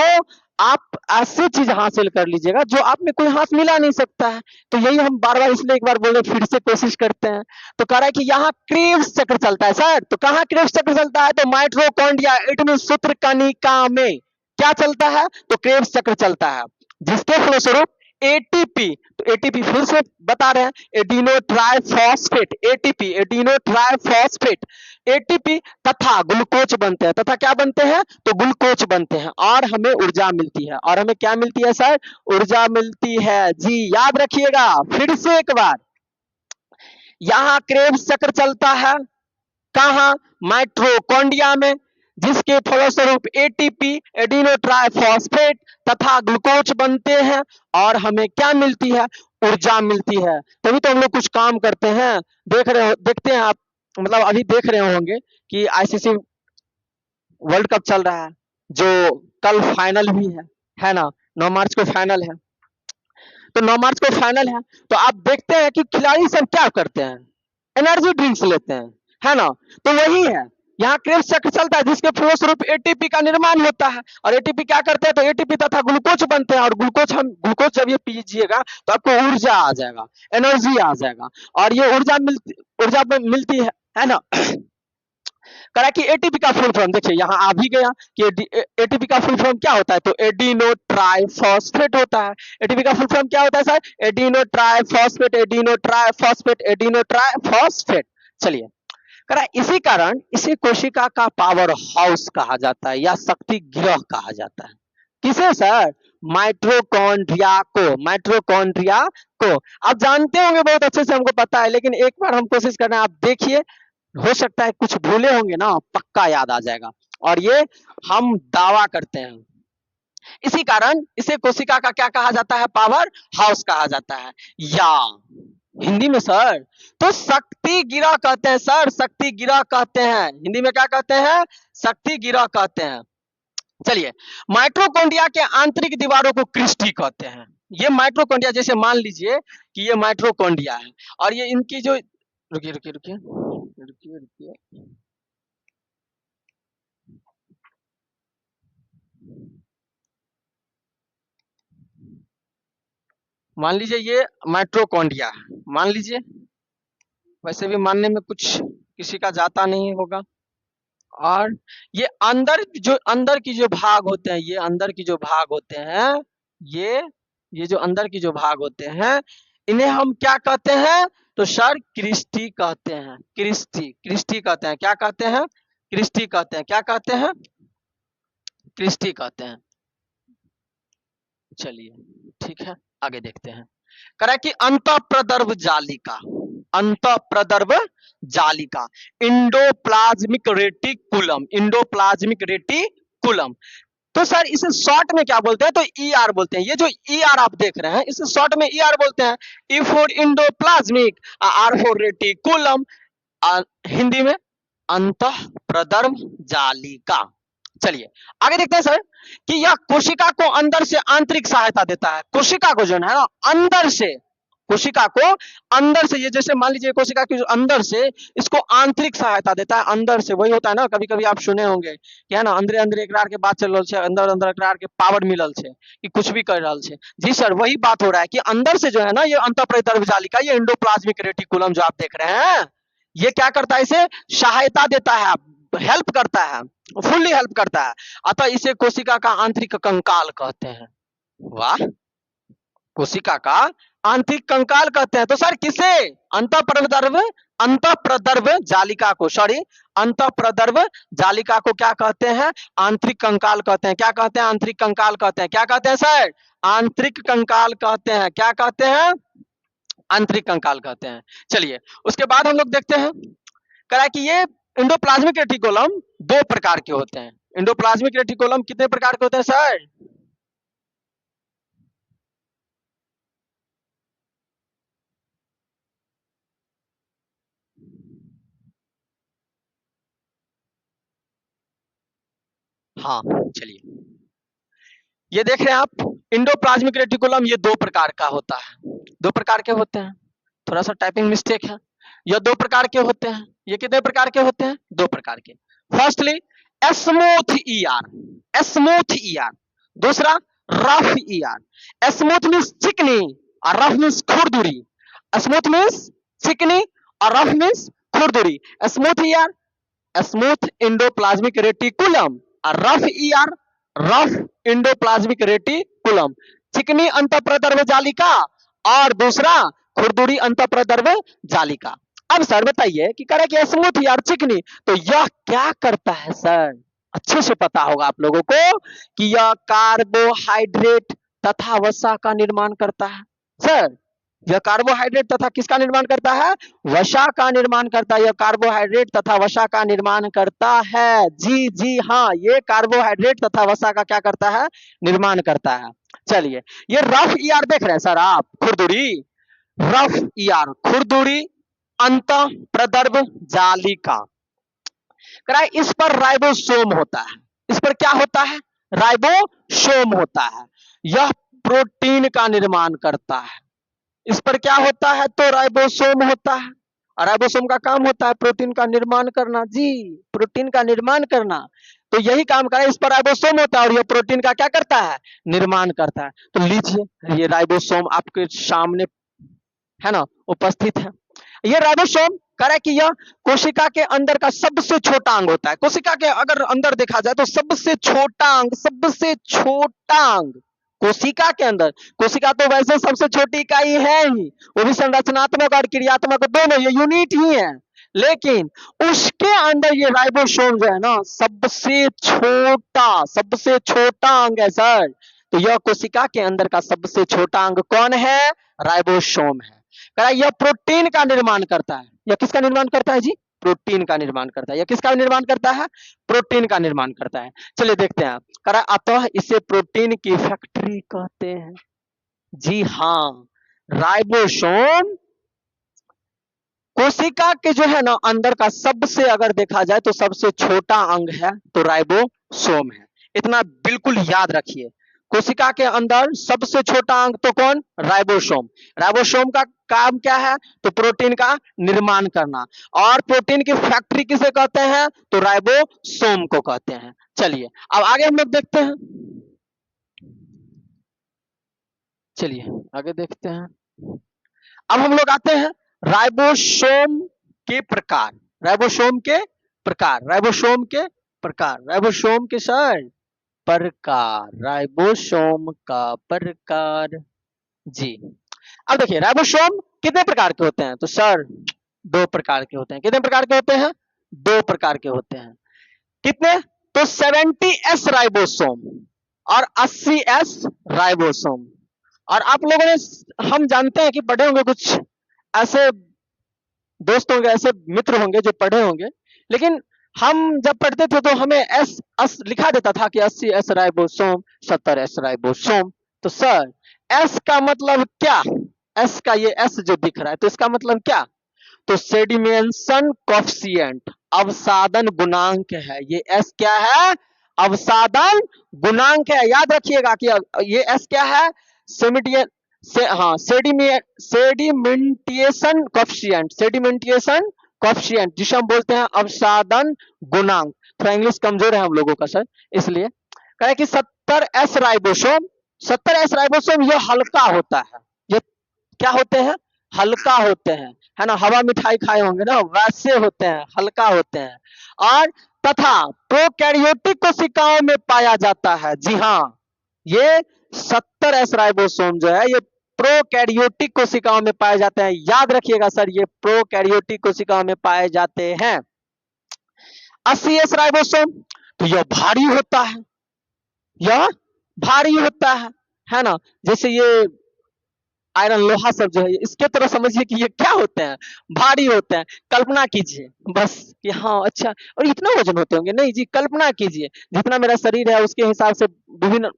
आप ऐसी चीज हासिल कर लीजिएगा जो आप में कोई हाथ मिला नहीं सकता है। तो यही हम बार बार इसलिए एक बार बोले, फिर से कोशिश करते हैं। तो कह रहा है कि यहाँ क्रेब्स चक्र चलता है सर। तो कहाँ क्रेब्स चक्र चलता है? तो माइट्रोकॉन्ड्रिया, इट मीन सूत्रकणिका में क्या चलता है? तो क्रेब्स चक्र चलता है, जिसके फलस्वरूप एटीपी, तो एटीपी फिर से बता रहे हैं, adeno triphosphate, ATP, adeno triphosphate, ATP तथा ग्लूकोज बनते हैं। तथा क्या बनते हैं? तो ग्लूकोज बनते हैं, और हमें ऊर्जा मिलती है। और हमें क्या मिलती है सर? ऊर्जा मिलती है, जी याद रखिएगा। फिर से एक बार, यहाँ क्रेब्स चक्र चलता है, कहाँ? माइट्रोकॉन्ड्रिया में, जिसके फलस्वरूप एटीपी, एडिनो ट्राइफॉस्फेट तथा ग्लूकोज बनते हैं, और हमें क्या मिलती है? ऊर्जा मिलती है। तभी तो हम लोग कुछ काम करते हैं। देखते हैं आप, मतलब अभी देख रहे होंगे कि आईसीसी वर्ल्ड कप चल रहा है, जो कल फाइनल भी है ना, 9 मार्च को फाइनल है। तो 9 मार्च को फाइनल है, तो आप देखते हैं कि खिलाड़ी सब क्या करते हैं? एनर्जी ड्रिंक्स लेते हैं, है ना। तो वही है, यहाँ क्रेब्स चक्र चलता है, जिसके फलस्वरूप एटीपी का निर्माण होता है, और एटीपी क्या करते हैं? तो एटीपी तथा ग्लूकोज बनते हैं, और ग्लूकोज जब ये पीजिएगा तो आपको ऊर्जा आ जाएगा, एनर्जी आ जाएगा, और ये ऊर्जा मिलती है ना। करा कि एटीपी का फुल फॉर्म देखिए यहाँ आ भी गया कि एटीपी का फुल फॉर्म क्या होता है, तो एडिनो ट्राइफॉस्फेट होता है। एटीपी का फुल फॉर्म क्या होता है sir, adeno triphosphate, adeno triphosphate, adeno triphosphate. चलिए, करा इसी कारण इसे कोशिका का पावर हाउस कहा जाता है या शक्ति गिरह कहा जाता है। किसे सर, माइटोकॉन्ड्रिया को, माइटोकॉन्ड्रिया को। आप जानते होंगे बहुत अच्छे से, हमको पता है, लेकिन एक बार हम कोशिश कर रहे हैं, आप देखिए, हो सकता है कुछ भूले होंगे ना, पक्का याद आ जाएगा। और ये हम दावा करते हैं। इसी कारण इसे कोशिका का क्या कहा जाता है, पावर हाउस कहा जाता है। या हिंदी में सर तो शक्ति गिरह कहते हैं सर, शक्ति गिरह कहते हैं। हिंदी में क्या कहते हैं, शक्ति गिरह कहते हैं। चलिए, माइटोकॉन्ड्रिया के आंतरिक दीवारों को क्रिस्टी कहते हैं। ये माइटोकॉन्ड्रिया, जैसे मान लीजिए कि ये माइटोकॉन्ड्रिया है और ये इनकी जो, रुकिए रुकिए रुकिए रुकिए रुकिए, मान लीजिए ये माइटोकॉन्ड्रिया है, मान लीजिए, वैसे भी मानने में कुछ किसी का जाता नहीं होगा। और ये अंदर की जो भाग होते हैं, ये अंदर की जो भाग होते हैं, ये जो अंदर की जो भाग होते हैं, इन्हें हम क्या कहते हैं, तो सर क्रिस्टी कहते हैं। क्रिस्टी, क्रिस्टी कहते हैं। क्या कहते हैं, क्रिस्टी कहते हैं। क्या कहते हैं, क्रिस्टी कहते हैं। चलिए ठीक है, आगे देखते हैं। करा कि अंतःप्रदर्भ जालिका, अंतःप्रदर्भ जालिका, इंडोप्लाज्मिक रेटिकुलम, इंडोप्लाज्मिक रेटिकुलम। तो सर इसे शॉर्ट में क्या बोलते हैं, तो ईआर बोलते हैं। ये जो ईआर आप देख रहे हैं, इसे शॉर्ट में ईआर बोलते हैं। E for endoplasmic, R for reticulum, Hindi में अंतःप्रदर्भ जालिका। चलिए आगे देखते हैं सर कि यह कोशिका को अंदर से आंतरिक सहायता देता है। कोशिका को जो है ना अंदर से, कोशिका को अंदर से, ये जैसे मान लीजिए कोशिका की जो अंदर से, इसको आंतरिक सहायता देता है। अंदर से वही होता है ना, कभी कभी आप सुने होंगे कि है ना, अंदर अंदर एकरा के बात चल रहल छे, अंदर अंदर एकरा के पावर मिलल छे कि कुछ भी कर रहल छे। जी सर, वही बात हो रहा है कि अंदर से जो है ना, ये अंतःप्रदर्भ जालिका, ये एंडोप्लाज्मिक रेटिकुलम जो आप देख रहे हैं, ये क्या करता है, इसे सहायता देता है, हेल्प करता है, फुल्ली हेल्प करता है। अतः इसे कोशिका का आंतरिक कंकाल कहते हैं। वाह, कोशिका का आंतरिक कंकाल कहते हैं। तो सर किसे, अंतःप्रदर्भ, अंतःप्रदर्भ जालिका को, सॉरी, अंतःप्रदर्भ जालिका को क्या कहते हैं, आंतरिक कंकाल कहते हैं। क्या कहते हैं, आंतरिक कंकाल कहते हैं। क्या कहते हैं सर, आंतरिक कंकाल कहते हैं। क्या कहते हैं, आंतरिक कंकाल कहते हैं। चलिए उसके बाद हम लोग देखते हैं, करा कि ये इंडोप्लाज्मिक रेटिकुलम दो प्रकार के होते हैं। इंडोप्लाज्मिक रेटिकुलम कितने प्रकार के होते हैं सर, हाँ चलिए, ये देख रहे हैं आप, इंडोप्लाज्मिक रेटिकुलम ये दो प्रकार का होता है। दो प्रकार के होते हैं, थोड़ा सा टाइपिंग मिस्टेक है। यह दो प्रकार के होते हैं। ये कितने प्रकार के होते हैं, दो प्रकार के। Firstly smooth ER, smooth ER. दूसरा रफ ईआर। स्मूथ मीन्स चिकनी और रफ मीन्स खुरदुरी। स्मूथ मीन्स चिकनी और रफ मीन्स खुरदुरी। Smooth ER, smooth endoplasmic reticulum, और rough ER, rough endoplasmic reticulum. चिकनी अंतःप्रदर्भ जालिका और दूसरा खुरदुरी अंतःप्रदर्भ जालिका। अब सर बताइए कि करे कि स्मूथ यार चिकनी, तो यह क्या करता है सर, अच्छे से पता होगा आप लोगों को कि यह कार्बोहाइड्रेट तथा वसा का निर्माण करता है। सर यह कार्बोहाइड्रेट तथा किसका निर्माण करता है, वसा का निर्माण करता है। यह कार्बोहाइड्रेट तथा वसा का निर्माण करता है। जी जी हाँ, ये कार्बोहाइड्रेट तथा वसा का क्या करता है, निर्माण करता है। चलिए, ये रफ ईआर देख रहे हैं सर आप, खुरदुरी, रफ ईआर, खुरदुरी अंतःप्रदर्भ जालिका। कराए इस पर राइबोसोम होता है। इस पर क्या होता है, राइबोसोम होता है। यह प्रोटीन का निर्माण करता है। इस पर क्या होता है, तो राइबोसोम होता है। और राइबोसोम का काम होता है प्रोटीन का निर्माण करना। जी, प्रोटीन का निर्माण करना, तो यही काम करे, इस पर राइबोसोम होता है और यह प्रोटीन का क्या करता है, निर्माण करता है। तो लीजिए, ये राइबोसोम आपके सामने है ना, उपस्थित है। ये राइबोसोम कह रहा है कि यह कोशिका के अंदर का सबसे छोटा अंग होता है। कोशिका के अगर अंदर देखा जाए तो सबसे छोटा अंग, सबसे छोटा अंग कोशिका के अंदर, कोशिका तो वैसे सबसे छोटी इकाई है ही, वो भी संरचनात्मक और क्रियात्मक दोनों, ये यूनिट ही है, लेकिन उसके अंदर ये राइबोसोम जो है ना सबसे छोटा अंग है सर। तो यह कोशिका के अंदर का सबसे छोटा अंग कौन है? राइबोसोम है। कह रहा है यह प्रोटीन का निर्माण करता है। यह किसका निर्माण करता है जी? प्रोटीन का निर्माण करता है। यह किसका निर्माण करता है? प्रोटीन का निर्माण करता है। चलिए देखते हैं। कह रहा है अतः इसे प्रोटीन की फैक्ट्री कहते हैं। जी हाँ, राइबोसोम कोशिका के जो है ना अंदर का सबसे, अगर देखा जाए तो सबसे छोटा अंग है तो राइबोसोम है। इतना बिल्कुल याद रखिए, कोशिका के अंदर सबसे छोटा अंग तो कौन? राइबोसोम। राइबोसोम का काम क्या है? तो प्रोटीन का निर्माण करना। और प्रोटीन की फैक्ट्री किसे कहते हैं? तो राइबोसोम को कहते हैं। चलिए अब आगे हम लोग देखते हैं। चलिए आगे देखते हैं। अब हम लोग आते हैं राइबोसोम के प्रकार। राइबोसोम के प्रकार, राइबोसोम के प्रकार, राइबोसोम के सर प्रकार, राइबोसोम का प्रकार। जी अब देखिए राइबोसोम कितने प्रकार के होते हैं? तो सर 2 प्रकार के होते हैं। कितने प्रकार के होते हैं? 2 प्रकार के होते हैं। कितने? तो 70S राइबोसोम और 80S राइबोसोम। और आप लोगों ने, हम जानते हैं कि पढ़े होंगे, कुछ ऐसे दोस्त होंगे, ऐसे मित्र होंगे जो पढ़े होंगे, लेकिन हम जब पढ़ते थे तो हमें एस लिखा देता था कि 80S राइबोसोम, 70S राइबोसोम। तो सर एस का मतलब क्या? एस का ये एस जो दिख रहा है तो इसका मतलब क्या? तो सेडिमेशन कॉफिशिएंट, अवसादन गुणांक है। ये एस क्या है? अवसादन गुणांक है। याद रखिएगा कि ये एस क्या है? सेमिटियन से, हाँ, सेडिमेंटिएशन कॉफिशिएंट, सेडिमेंटिएशन कॉफिशिएंट जिसे हम बोलते हैं अवसादन गुणांक। थोड़ा इंग्लिश कमजोर है हम लोगों का सर, इसलिए कहे कि 70S राइबोसोम, 70S राइबोसोम ये हल्का होता है। ये क्या होते हैं? हल्का होते हैं, है ना। हवा मिठाई खाए होंगे ना, वैसे होते हैं, हल्का होते हैं। और तथा प्रोकैरियोटिक कोशिकाओं में पाया जाता है। जी हाँ, ये 70S राइबोसोम जो है ये प्रोकैरियोटिक कोशिकाओं में पाए जाते हैं। याद रखिएगा सर, ये प्रोकैरियोटिक कोशिकाओं में पाए जाते हैं। 80S राइबोसोम तो यह भारी होता है, यह भारी होता है ना। जैसे ये आयरन लोहा सब जो है इसके तरह समझिए कि ये क्या होते हैं? भारी होते हैं। कल्पना कीजिए बस कि हाँ अच्छा, और इतना वजन होते होंगे? नहीं जी, कल्पना कीजिए जितना मेरा शरीर है उसके हिसाब से विभिन्न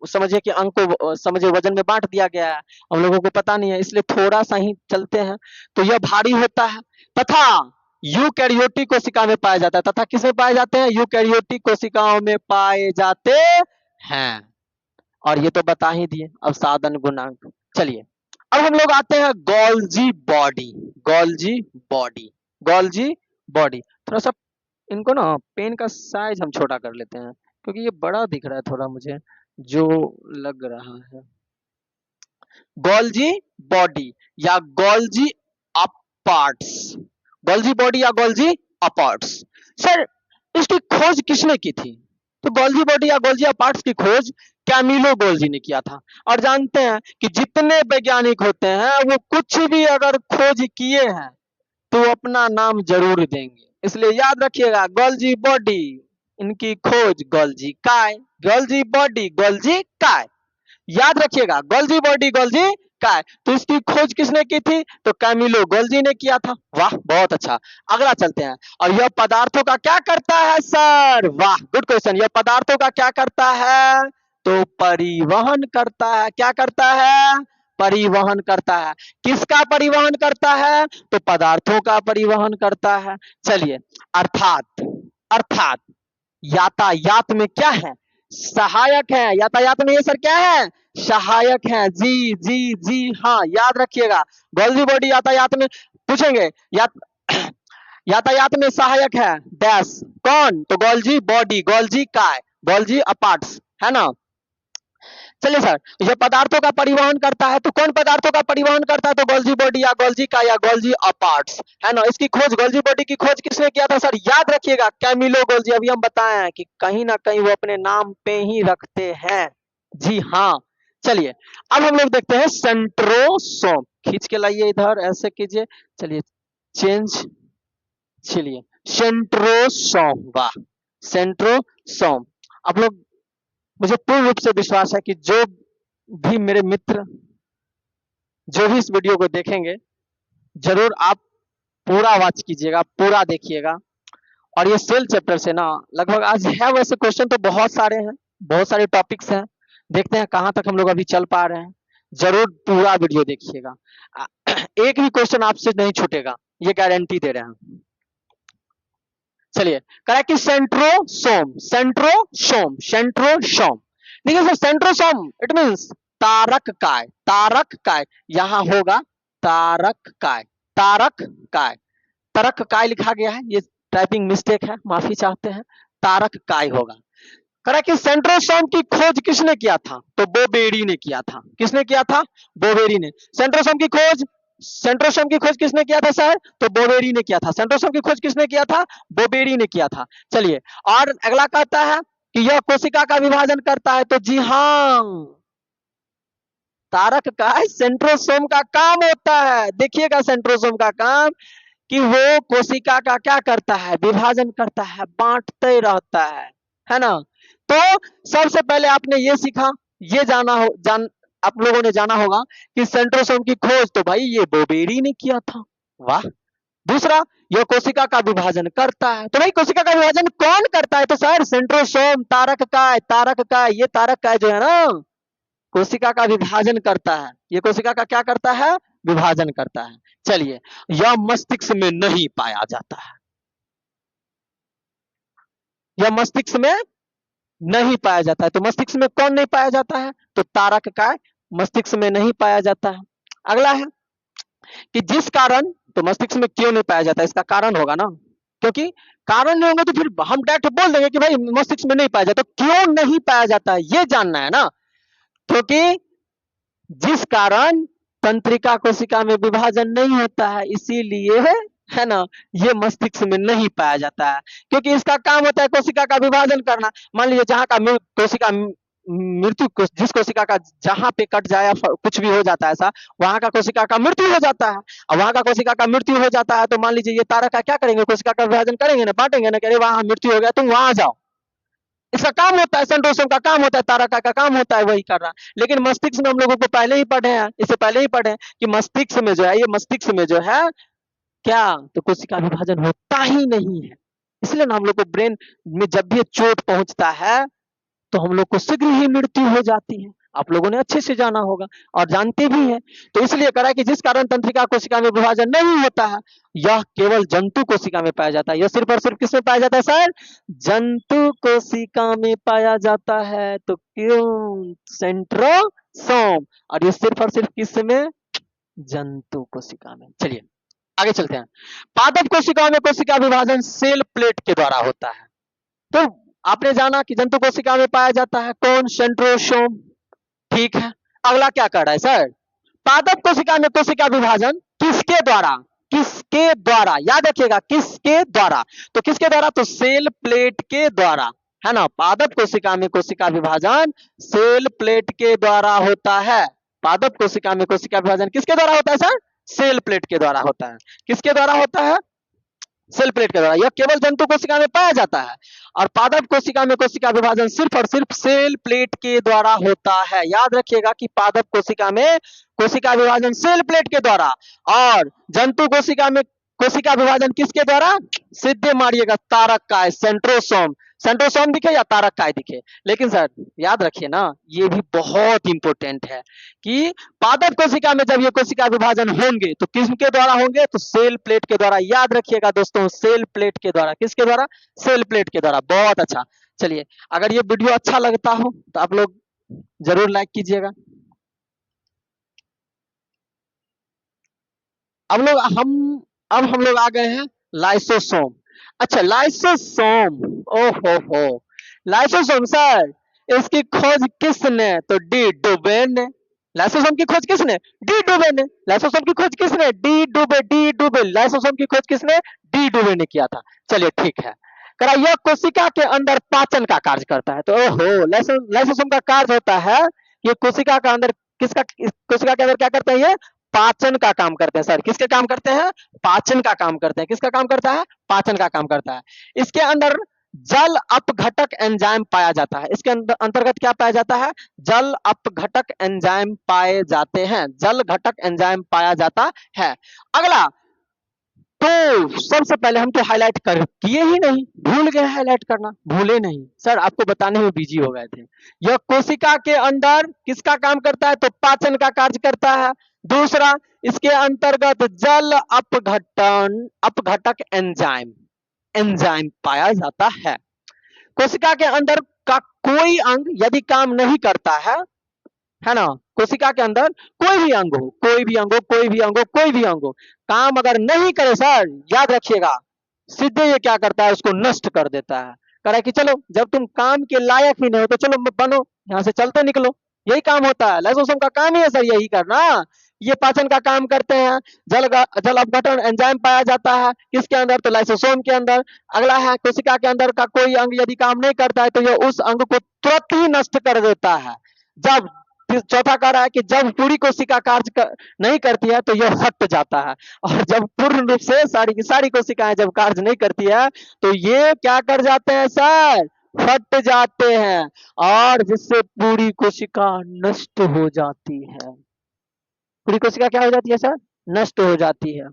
समझिए कि अंक को समझिए वजन में बांट दिया गया है। हम लोगों को पता नहीं है, इसलिए थोड़ा सा ही चलते हैं। तो यह भारी होता है। तथा यूकैरियोटिक कोशिका में पाया जाता है। तथा किसमें पाए जाते हैं? यूकैरियोटिक कोशिकाओं में पाए जाते हैं। और ये तो बता ही दिए अवसादन गुणांक। चलिए अब हम लोग आते हैं Golgi body. Golgi body, Golgi body. थोड़ा सा इनको ना पेन का साइज हम छोटा कर लेते हैं क्योंकि ये बड़ा दिख रहा है थोड़ा मुझे, जो लग रहा है। गोल्जी बॉडी या गोल्जी अपार्ट्स, गोल्जी बॉडी या गोल्जी अपार्ट्स। सर इसकी खोज किसने की थी? तो गोल्जी बॉडी या गोल्जी अपार्ट्स की खोज कैमिलो गोल्जी ने किया था। और जानते हैं कि जितने वैज्ञानिक होते हैं वो कुछ भी अगर खोज किए हैं तो अपना नाम जरूर देंगे, इसलिए याद रखिएगा गोल्जी बॉडी, इनकी खोज गोल्जी काय, गोल्जी बॉडी गोल्जी काय। याद रखिएगा गोल्जी बॉडी गोल्जी काय। तो इसकी खोज किसने की थी? तो कैमिलो गोल्जी ने किया था। वाह बहुत अच्छा। अगला चलते हैं। और यह पदार्थों का क्या करता है सर? वाह गुड क्वेश्चन। यह पदार्थों का क्या करता है? तो परिवहन करता है। क्या करता है? परिवहन करता है। किसका परिवहन करता है? तो पदार्थों का परिवहन करता है। चलिए अर्थात, अर्थात यातायात में क्या है? सहायक है। यातायात में ये सर क्या है? सहायक है। जी जी जी हाँ, याद रखिएगा। गोल्जी बॉडी यातायात में पूछेंगे या यातायात में सहायक है डैश, कौन? तो गोल्जी बॉडी, गोल्जी काय, गोल्जी अपार्ट्स, है ना। चलिए सर, यह पदार्थों का परिवहन करता है, तो कौन पदार्थों का परिवहन करता है? तो गोल्जी बॉडी या गोल्जी का या गोल्जी पार्ट्स, है ना। इसकी खोज, गोल्जी बॉडी की खोज किसने किया था सर? याद रखिएगा, कैमिलो गोल्जी। अभी हम बताए हैं कि कहीं ना कहीं वो अपने नाम पे ही रखते हैं। जी हाँ। चलिए, अब हम लोग देखते हैं सेंट्रोसोम। खींच के लाइए इधर, ऐसे कीजिए। चलिए, चेंज। चलिए, सेंट्रोसोम, वाह, सेंट्रोसोम। आप लोग, मुझे पूर्ण रूप से विश्वास है कि जो भी मेरे मित्र जो भी इस वीडियो को देखेंगे, जरूर आप पूरा वॉच कीजिएगा, पूरा देखिएगा। और ये सेल चैप्टर से ना लगभग आज है, वैसे क्वेश्चन तो बहुत सारे हैं, बहुत सारे टॉपिक्स हैं। देखते हैं कहां तक हम लोग अभी चल पा रहे हैं। जरूर पूरा वीडियो देखिएगा, एक भी क्वेश्चन आपसे नहीं छूटेगा, ये गारंटी दे रहे हैं। चलिए, करेक्ट कि सेंट्रोसोम, सेंट्रोसोम, सेंट्रोसोम। देखिए सर, सेंट्रोसोम इट मींस तारक काय, तारक काय। यहां होगा तारक काय, तारक काय, तरक काय लिखा गया है, ये टाइपिंग मिस्टेक है, माफी चाहते हैं। तारक काय होगा। करेक्ट कि सेंट्रोसोम की खोज किसने किया था? तो बोबेरी ने किया था। किसने किया था? बोबेरी ने। सेंट्रोसोम की खोज, सेंट्रोसोम की खोज किसने किया था सर? तो बोबेरी ने किया था। सेंट्रोसोम की खोज किसने किया था? बोबेरी ने किया था। चलिए, और अगला कहता है कि यह कोशिका का विभाजन करता है, तो जी हाँ, तारक का सेंट्रोसोम का काम होता है। देखिएगा सेंट्रोसोम का काम कि वो कोशिका का क्या करता है? विभाजन करता है, बांटते रहता है ना। तो सबसे पहले आपने ये सीखा, ये आप लोगों ने जाना होगा कि सेंट्रोसोम की खोज तो भाई ये बोबेरी ने किया था। वाह। दूसरा, यह कोशिका का विभाजन करता है, तो भाई कोशिका का विभाजन कौन करता है? तो सर सेंट्रोसोम, तारक काय, तारक काय, ये तारक काय जो है ना, कोशिका का विभाजन करता है। ये कोशिका का क्या करता है? विभाजन करता है। चलिए, यह मस्तिष्क में नहीं पाया जाता है, यह मस्तिष्क में नहीं पाया जाता है। तो मस्तिष्क में कौन नहीं पाया जाता है? तो तारक काय मस्तिष्क में नहीं पाया जाता है। अगला है कि जिस कारण, तो मस्तिष्क में क्यों नहीं पाया जाता है? इसका कारण होगा ना, क्योंकि कारण नहीं होगा तो फिर हम डायरेक्ट बोल देंगे कि भाई मस्तिष्क में नहीं पाया जाता। तो क्यों नहीं पाया जाता है ये जानना है ना। क्योंकि जिस कारण तंत्रिका कोशिका में विभाजन नहीं होता है, इसीलिए है ना, ये मस्तिष्क में नहीं पाया जाता है। क्योंकि इसका काम होता है कोशिका का विभाजन करना। मान लीजिए जहां का कोशिका मृत्यु, जिस कोशिका का जहां पे कट जाए, कुछ भी हो जाता है ऐसा, वहां का कोशिका का मृत्यु हो जाता है। और वहां का कोशिका का मृत्यु हो जाता है, तो मान लीजिए ये तारक का क्या करेंगे? कोशिका का विभाजन करेंगे ना, बांटेंगे ना, कह वहां मृत्यु हो गया, तुम वहां जाओ। इसका काम होता है, सेंट्रोसोम का काम होता है, तारक का काम होता है वही करना। लेकिन मस्तिष्क में हम लोगों को पहले ही पढ़े हैं, इससे पहले ही पढ़े हैं कि मस्तिष्क में जो है, ये मस्तिष्क में जो है क्या, तो कोशिका विभाजन होता ही नहीं है। इसलिए ना हम लोग को ब्रेन में जब भी चोट पहुंचता है, तो हम लोग को शीघ्र ही मृत्यु हो जाती है। आप लोगों ने अच्छे से जाना होगा और जानते भी हैं। तो इसलिए करा कि जिस कारण तंत्रिका कोशिका में विभाजन नहीं होता है, यह केवल जंतु कोशिका में पाया जाता है। यह सिर्फ और सिर्फ किसमें पाया जाता है सर? जंतु कोशिका में पाया जाता है। तो क्यों? सेंट्रोसोम। और ये सिर्फ और सिर्फ किस में? जंतु कोशिका में। चलिए आगे चलते हैं। पादप कोशिकाओं में कोशिका विभाजन सेल प्लेट के द्वारा होता है। तो आपने जाना कि जंतु कोशिका में पाया जाता है कौन? सेंट्रोसोम। ठीक है, अगला क्या कर रहा है सर? पादप कोशिका में कोशिका विभाजन किसके द्वारा? किसके द्वारा? याद रखिएगा, किसके द्वारा? तो किसके द्वारा? तो सेल प्लेट के द्वारा, है ना। पादप कोशिका में कोशिका विभाजन सेल प्लेट के द्वारा होता है। पादप कोशिका में कोशिका विभाजन किसके द्वारा होता है सर? सेल प्लेट के द्वारा होता है। किसके द्वारा होता है? सेल प्लेट के द्वारा। यह केवल जंतु कोशिका में पाया जाता है। और पादप कोशिका में कोशिका विभाजन सिर्फ और सिर्फ सेल प्लेट के द्वारा होता है। याद रखिएगा कि पादप कोशिका में कोशिका विभाजन सेल प्लेट के द्वारा, और जंतु कोशिका में कोशिका विभाजन किसके द्वारा? सीधे मारिएगा, तारक काय, सेंट्रोसोम। सेंट्रोसोम दिखे या तारक काय दिखे, लेकिन सर याद रखिए ना, ये भी बहुत इंपॉर्टेंट है कि पादप कोशिका में जब ये कोशिका विभाजन होंगे तो किसके द्वारा होंगे? तो सेल प्लेट के द्वारा। याद रखिएगा दोस्तों, सेल प्लेट के द्वारा। किसके द्वारा? सेल प्लेट के द्वारा। बहुत अच्छा। चलिए, अगर ये वीडियो अच्छा लगता हो तो आप लोग जरूर लाइक कीजिएगा। अब हम लोग आ गए हैं लाइसोसोम। अच्छा, लाइसोसोम, ओहो हो, लाइसोसोम सर, इसकी खोज किसने? तो डी डुबे ने। लाइसोसोम की खोज किसने? डी डुबे ने। लाइसोसोम की खोज किसने? डी डुबे। लाइसोसोम की खोज किसने? डी डुबे ने किया था। चलिए ठीक है। करा यह कोशिका के अंदर पाचन का कार्य करता है। तो ओहो, लाइसोसोम का कार्य होता है ये कोशिका का अंदर किसका, कोशिका के अंदर क्या करते हैं ये? पाचन का काम करते हैं सर। किसके काम करते हैं? पाचन का काम करते हैं। किसका काम करता है? पाचन का काम करता है। इसके अंदर जल अपघटक एंजाइम पाया जाता है। इसके अंतर्गत क्या पाया जाता है? जल अपघटक एंजाइम पाए जाते हैं। जल घटक एंजाइम पाया जाता है। अगला, तो सबसे पहले हम तो हाईलाइट कर किए ही नहीं, भूल गए हाईलाइट करना, भूले नहीं सर, आपको बताने में बिजी हो गए थे। यह कोशिका के अंदर किसका काम करता है? तो पाचन का कार्य करता है। दूसरा, इसके अंतर्गत जल अपघटक एंजाइम एंजाइम पाया जाता है। कोशिका के अंदर का कोई अंग यदि काम नहीं करता है ना, कोशिका के अंदर कोई भी अंग हो, कोई भी अंग हो, कोई भी अंग हो, कोई भी अंग हो, काम अगर नहीं करे सर, याद रखिएगा, सीधे ये क्या करता है? उसको नष्ट कर देता है। कह रहा है कि चलो, जब तुम काम के लायक ही नहीं हो तो चलो बनो, यहाँ से चलते निकलो। यही काम होता है, लाइसोसोम का काम ही है सर यही करना। ये पाचन का काम करते हैं। जल अपघटन एंजाइम पाया जाता है किसके अंदर? तो लाइसोसोम के अंदर। अगला है, कोशिका के अंदर का कोई अंग यदि काम नहीं करता है तो यह उस अंग को तुरंत ही नष्ट कर देता है। जब चौथा कह रहा है कि जब पूरी कोशिका नहीं करती है तो यह हट जाता है, और जब पूर्ण रूप से सारी की सारी कोशिकाएं जब कार्य नहीं करती है तो ये क्या कर जाते हैं सर? फट जाते हैं, और जिससे पूरी कोशिका नष्ट हो जाती है। पूरी कोशिका क्या हो जाती है सर? नष्ट हो जाती है।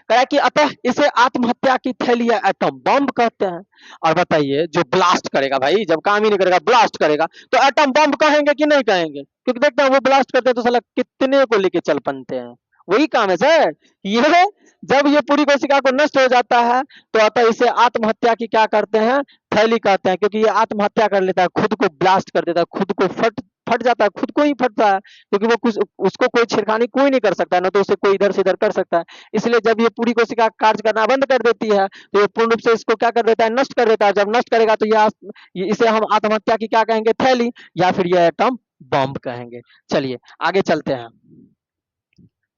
कहा कि अतः इसे आत्महत्या की थैली या एटम बम कहते हैं। और बताइए, जो ब्लास्ट करेगा भाई, जब काम ही नहीं करेगा ब्लास्ट करेगा, तो एटम बम कहेंगे कि नहीं कहेंगे? क्योंकि देखते हैं वो ब्लास्ट करते हैं तो साला कितने को लेके चल पनते हैं। वही काम है सर ये। जब ये पूरी कोशिका को नष्ट हो जाता है तो अतः इसे आत्महत्या की क्या करते हैं? थैली कहते हैं, क्योंकि ये आत्महत्या कर लेता है, खुद को ब्लास्ट कर देता है, खुद को फट फट जाता है, खुद को ही फटता है, क्योंकि वो कुछ उसको कोई छेड़खानी कोई नहीं कर सकता है, ना तो उसे कोई इधर से इधर कर सकता है। इसलिए जब ये पूरी कोशिका कार्य करना बंद कर देती है तो ये पूर्ण रूप से इसको क्या कर देता है? नष्ट कर देता है। जब नष्ट करेगा तो इसे हम आत्महत्या की क्या कहेंगे? थैली, या फिर ये एटम बम कहेंगे। चलिए आगे चलते हैं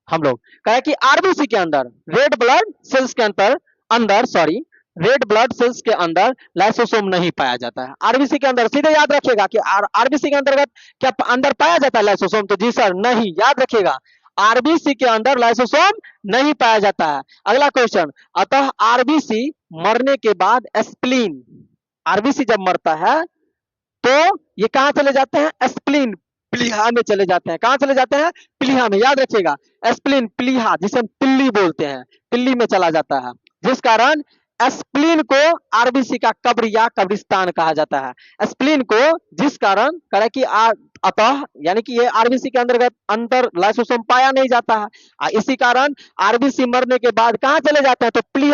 हम लोग। कहे कि आरबीसी के अंदर, रेड ब्लड सेल्स के अंदर सॉरी, रेड ब्लड सेल्स के अंदर लाइसोसोम नहीं पाया जाता है। आरबीसी के अंदर सीधे याद रखिएगा कि आरबीसी के अंतर्गत क्या अंदर पाया जाता है लाइसोसोम? तो जी सर नहीं, याद रखिएगा, आरबीसी के अंदर लाइसोसोम नहीं पाया जाता है। अगला क्वेश्चन, अतः आरबीसी मरने के बाद स्प्लीन, आरबीसी जब मरता है तो ये कहां चले जाते हैं? स्प्लीन, प्लीहा में चले जाते हैं। कहां चले जाते हैं? प्लीहा में, याद रखिएगा, स्प्लीन प्लीहा, जिसे हम पिल्ली बोलते हैं, पिल्ली में चला जाता है, जिस कारण स्प्लीन को आरबीसी का कब्र या कब्रिस्तान कहा जाता है। स्प्लीन को, जिस कारण करे कि अतः यानी कि ये आरबीसी के अंतर्गत अंतर लाइसोसोम पाया नहीं जाता है, इसी कारण आरबीसी मरने के बाद कहां चले जाते हैं? तो प्लीहा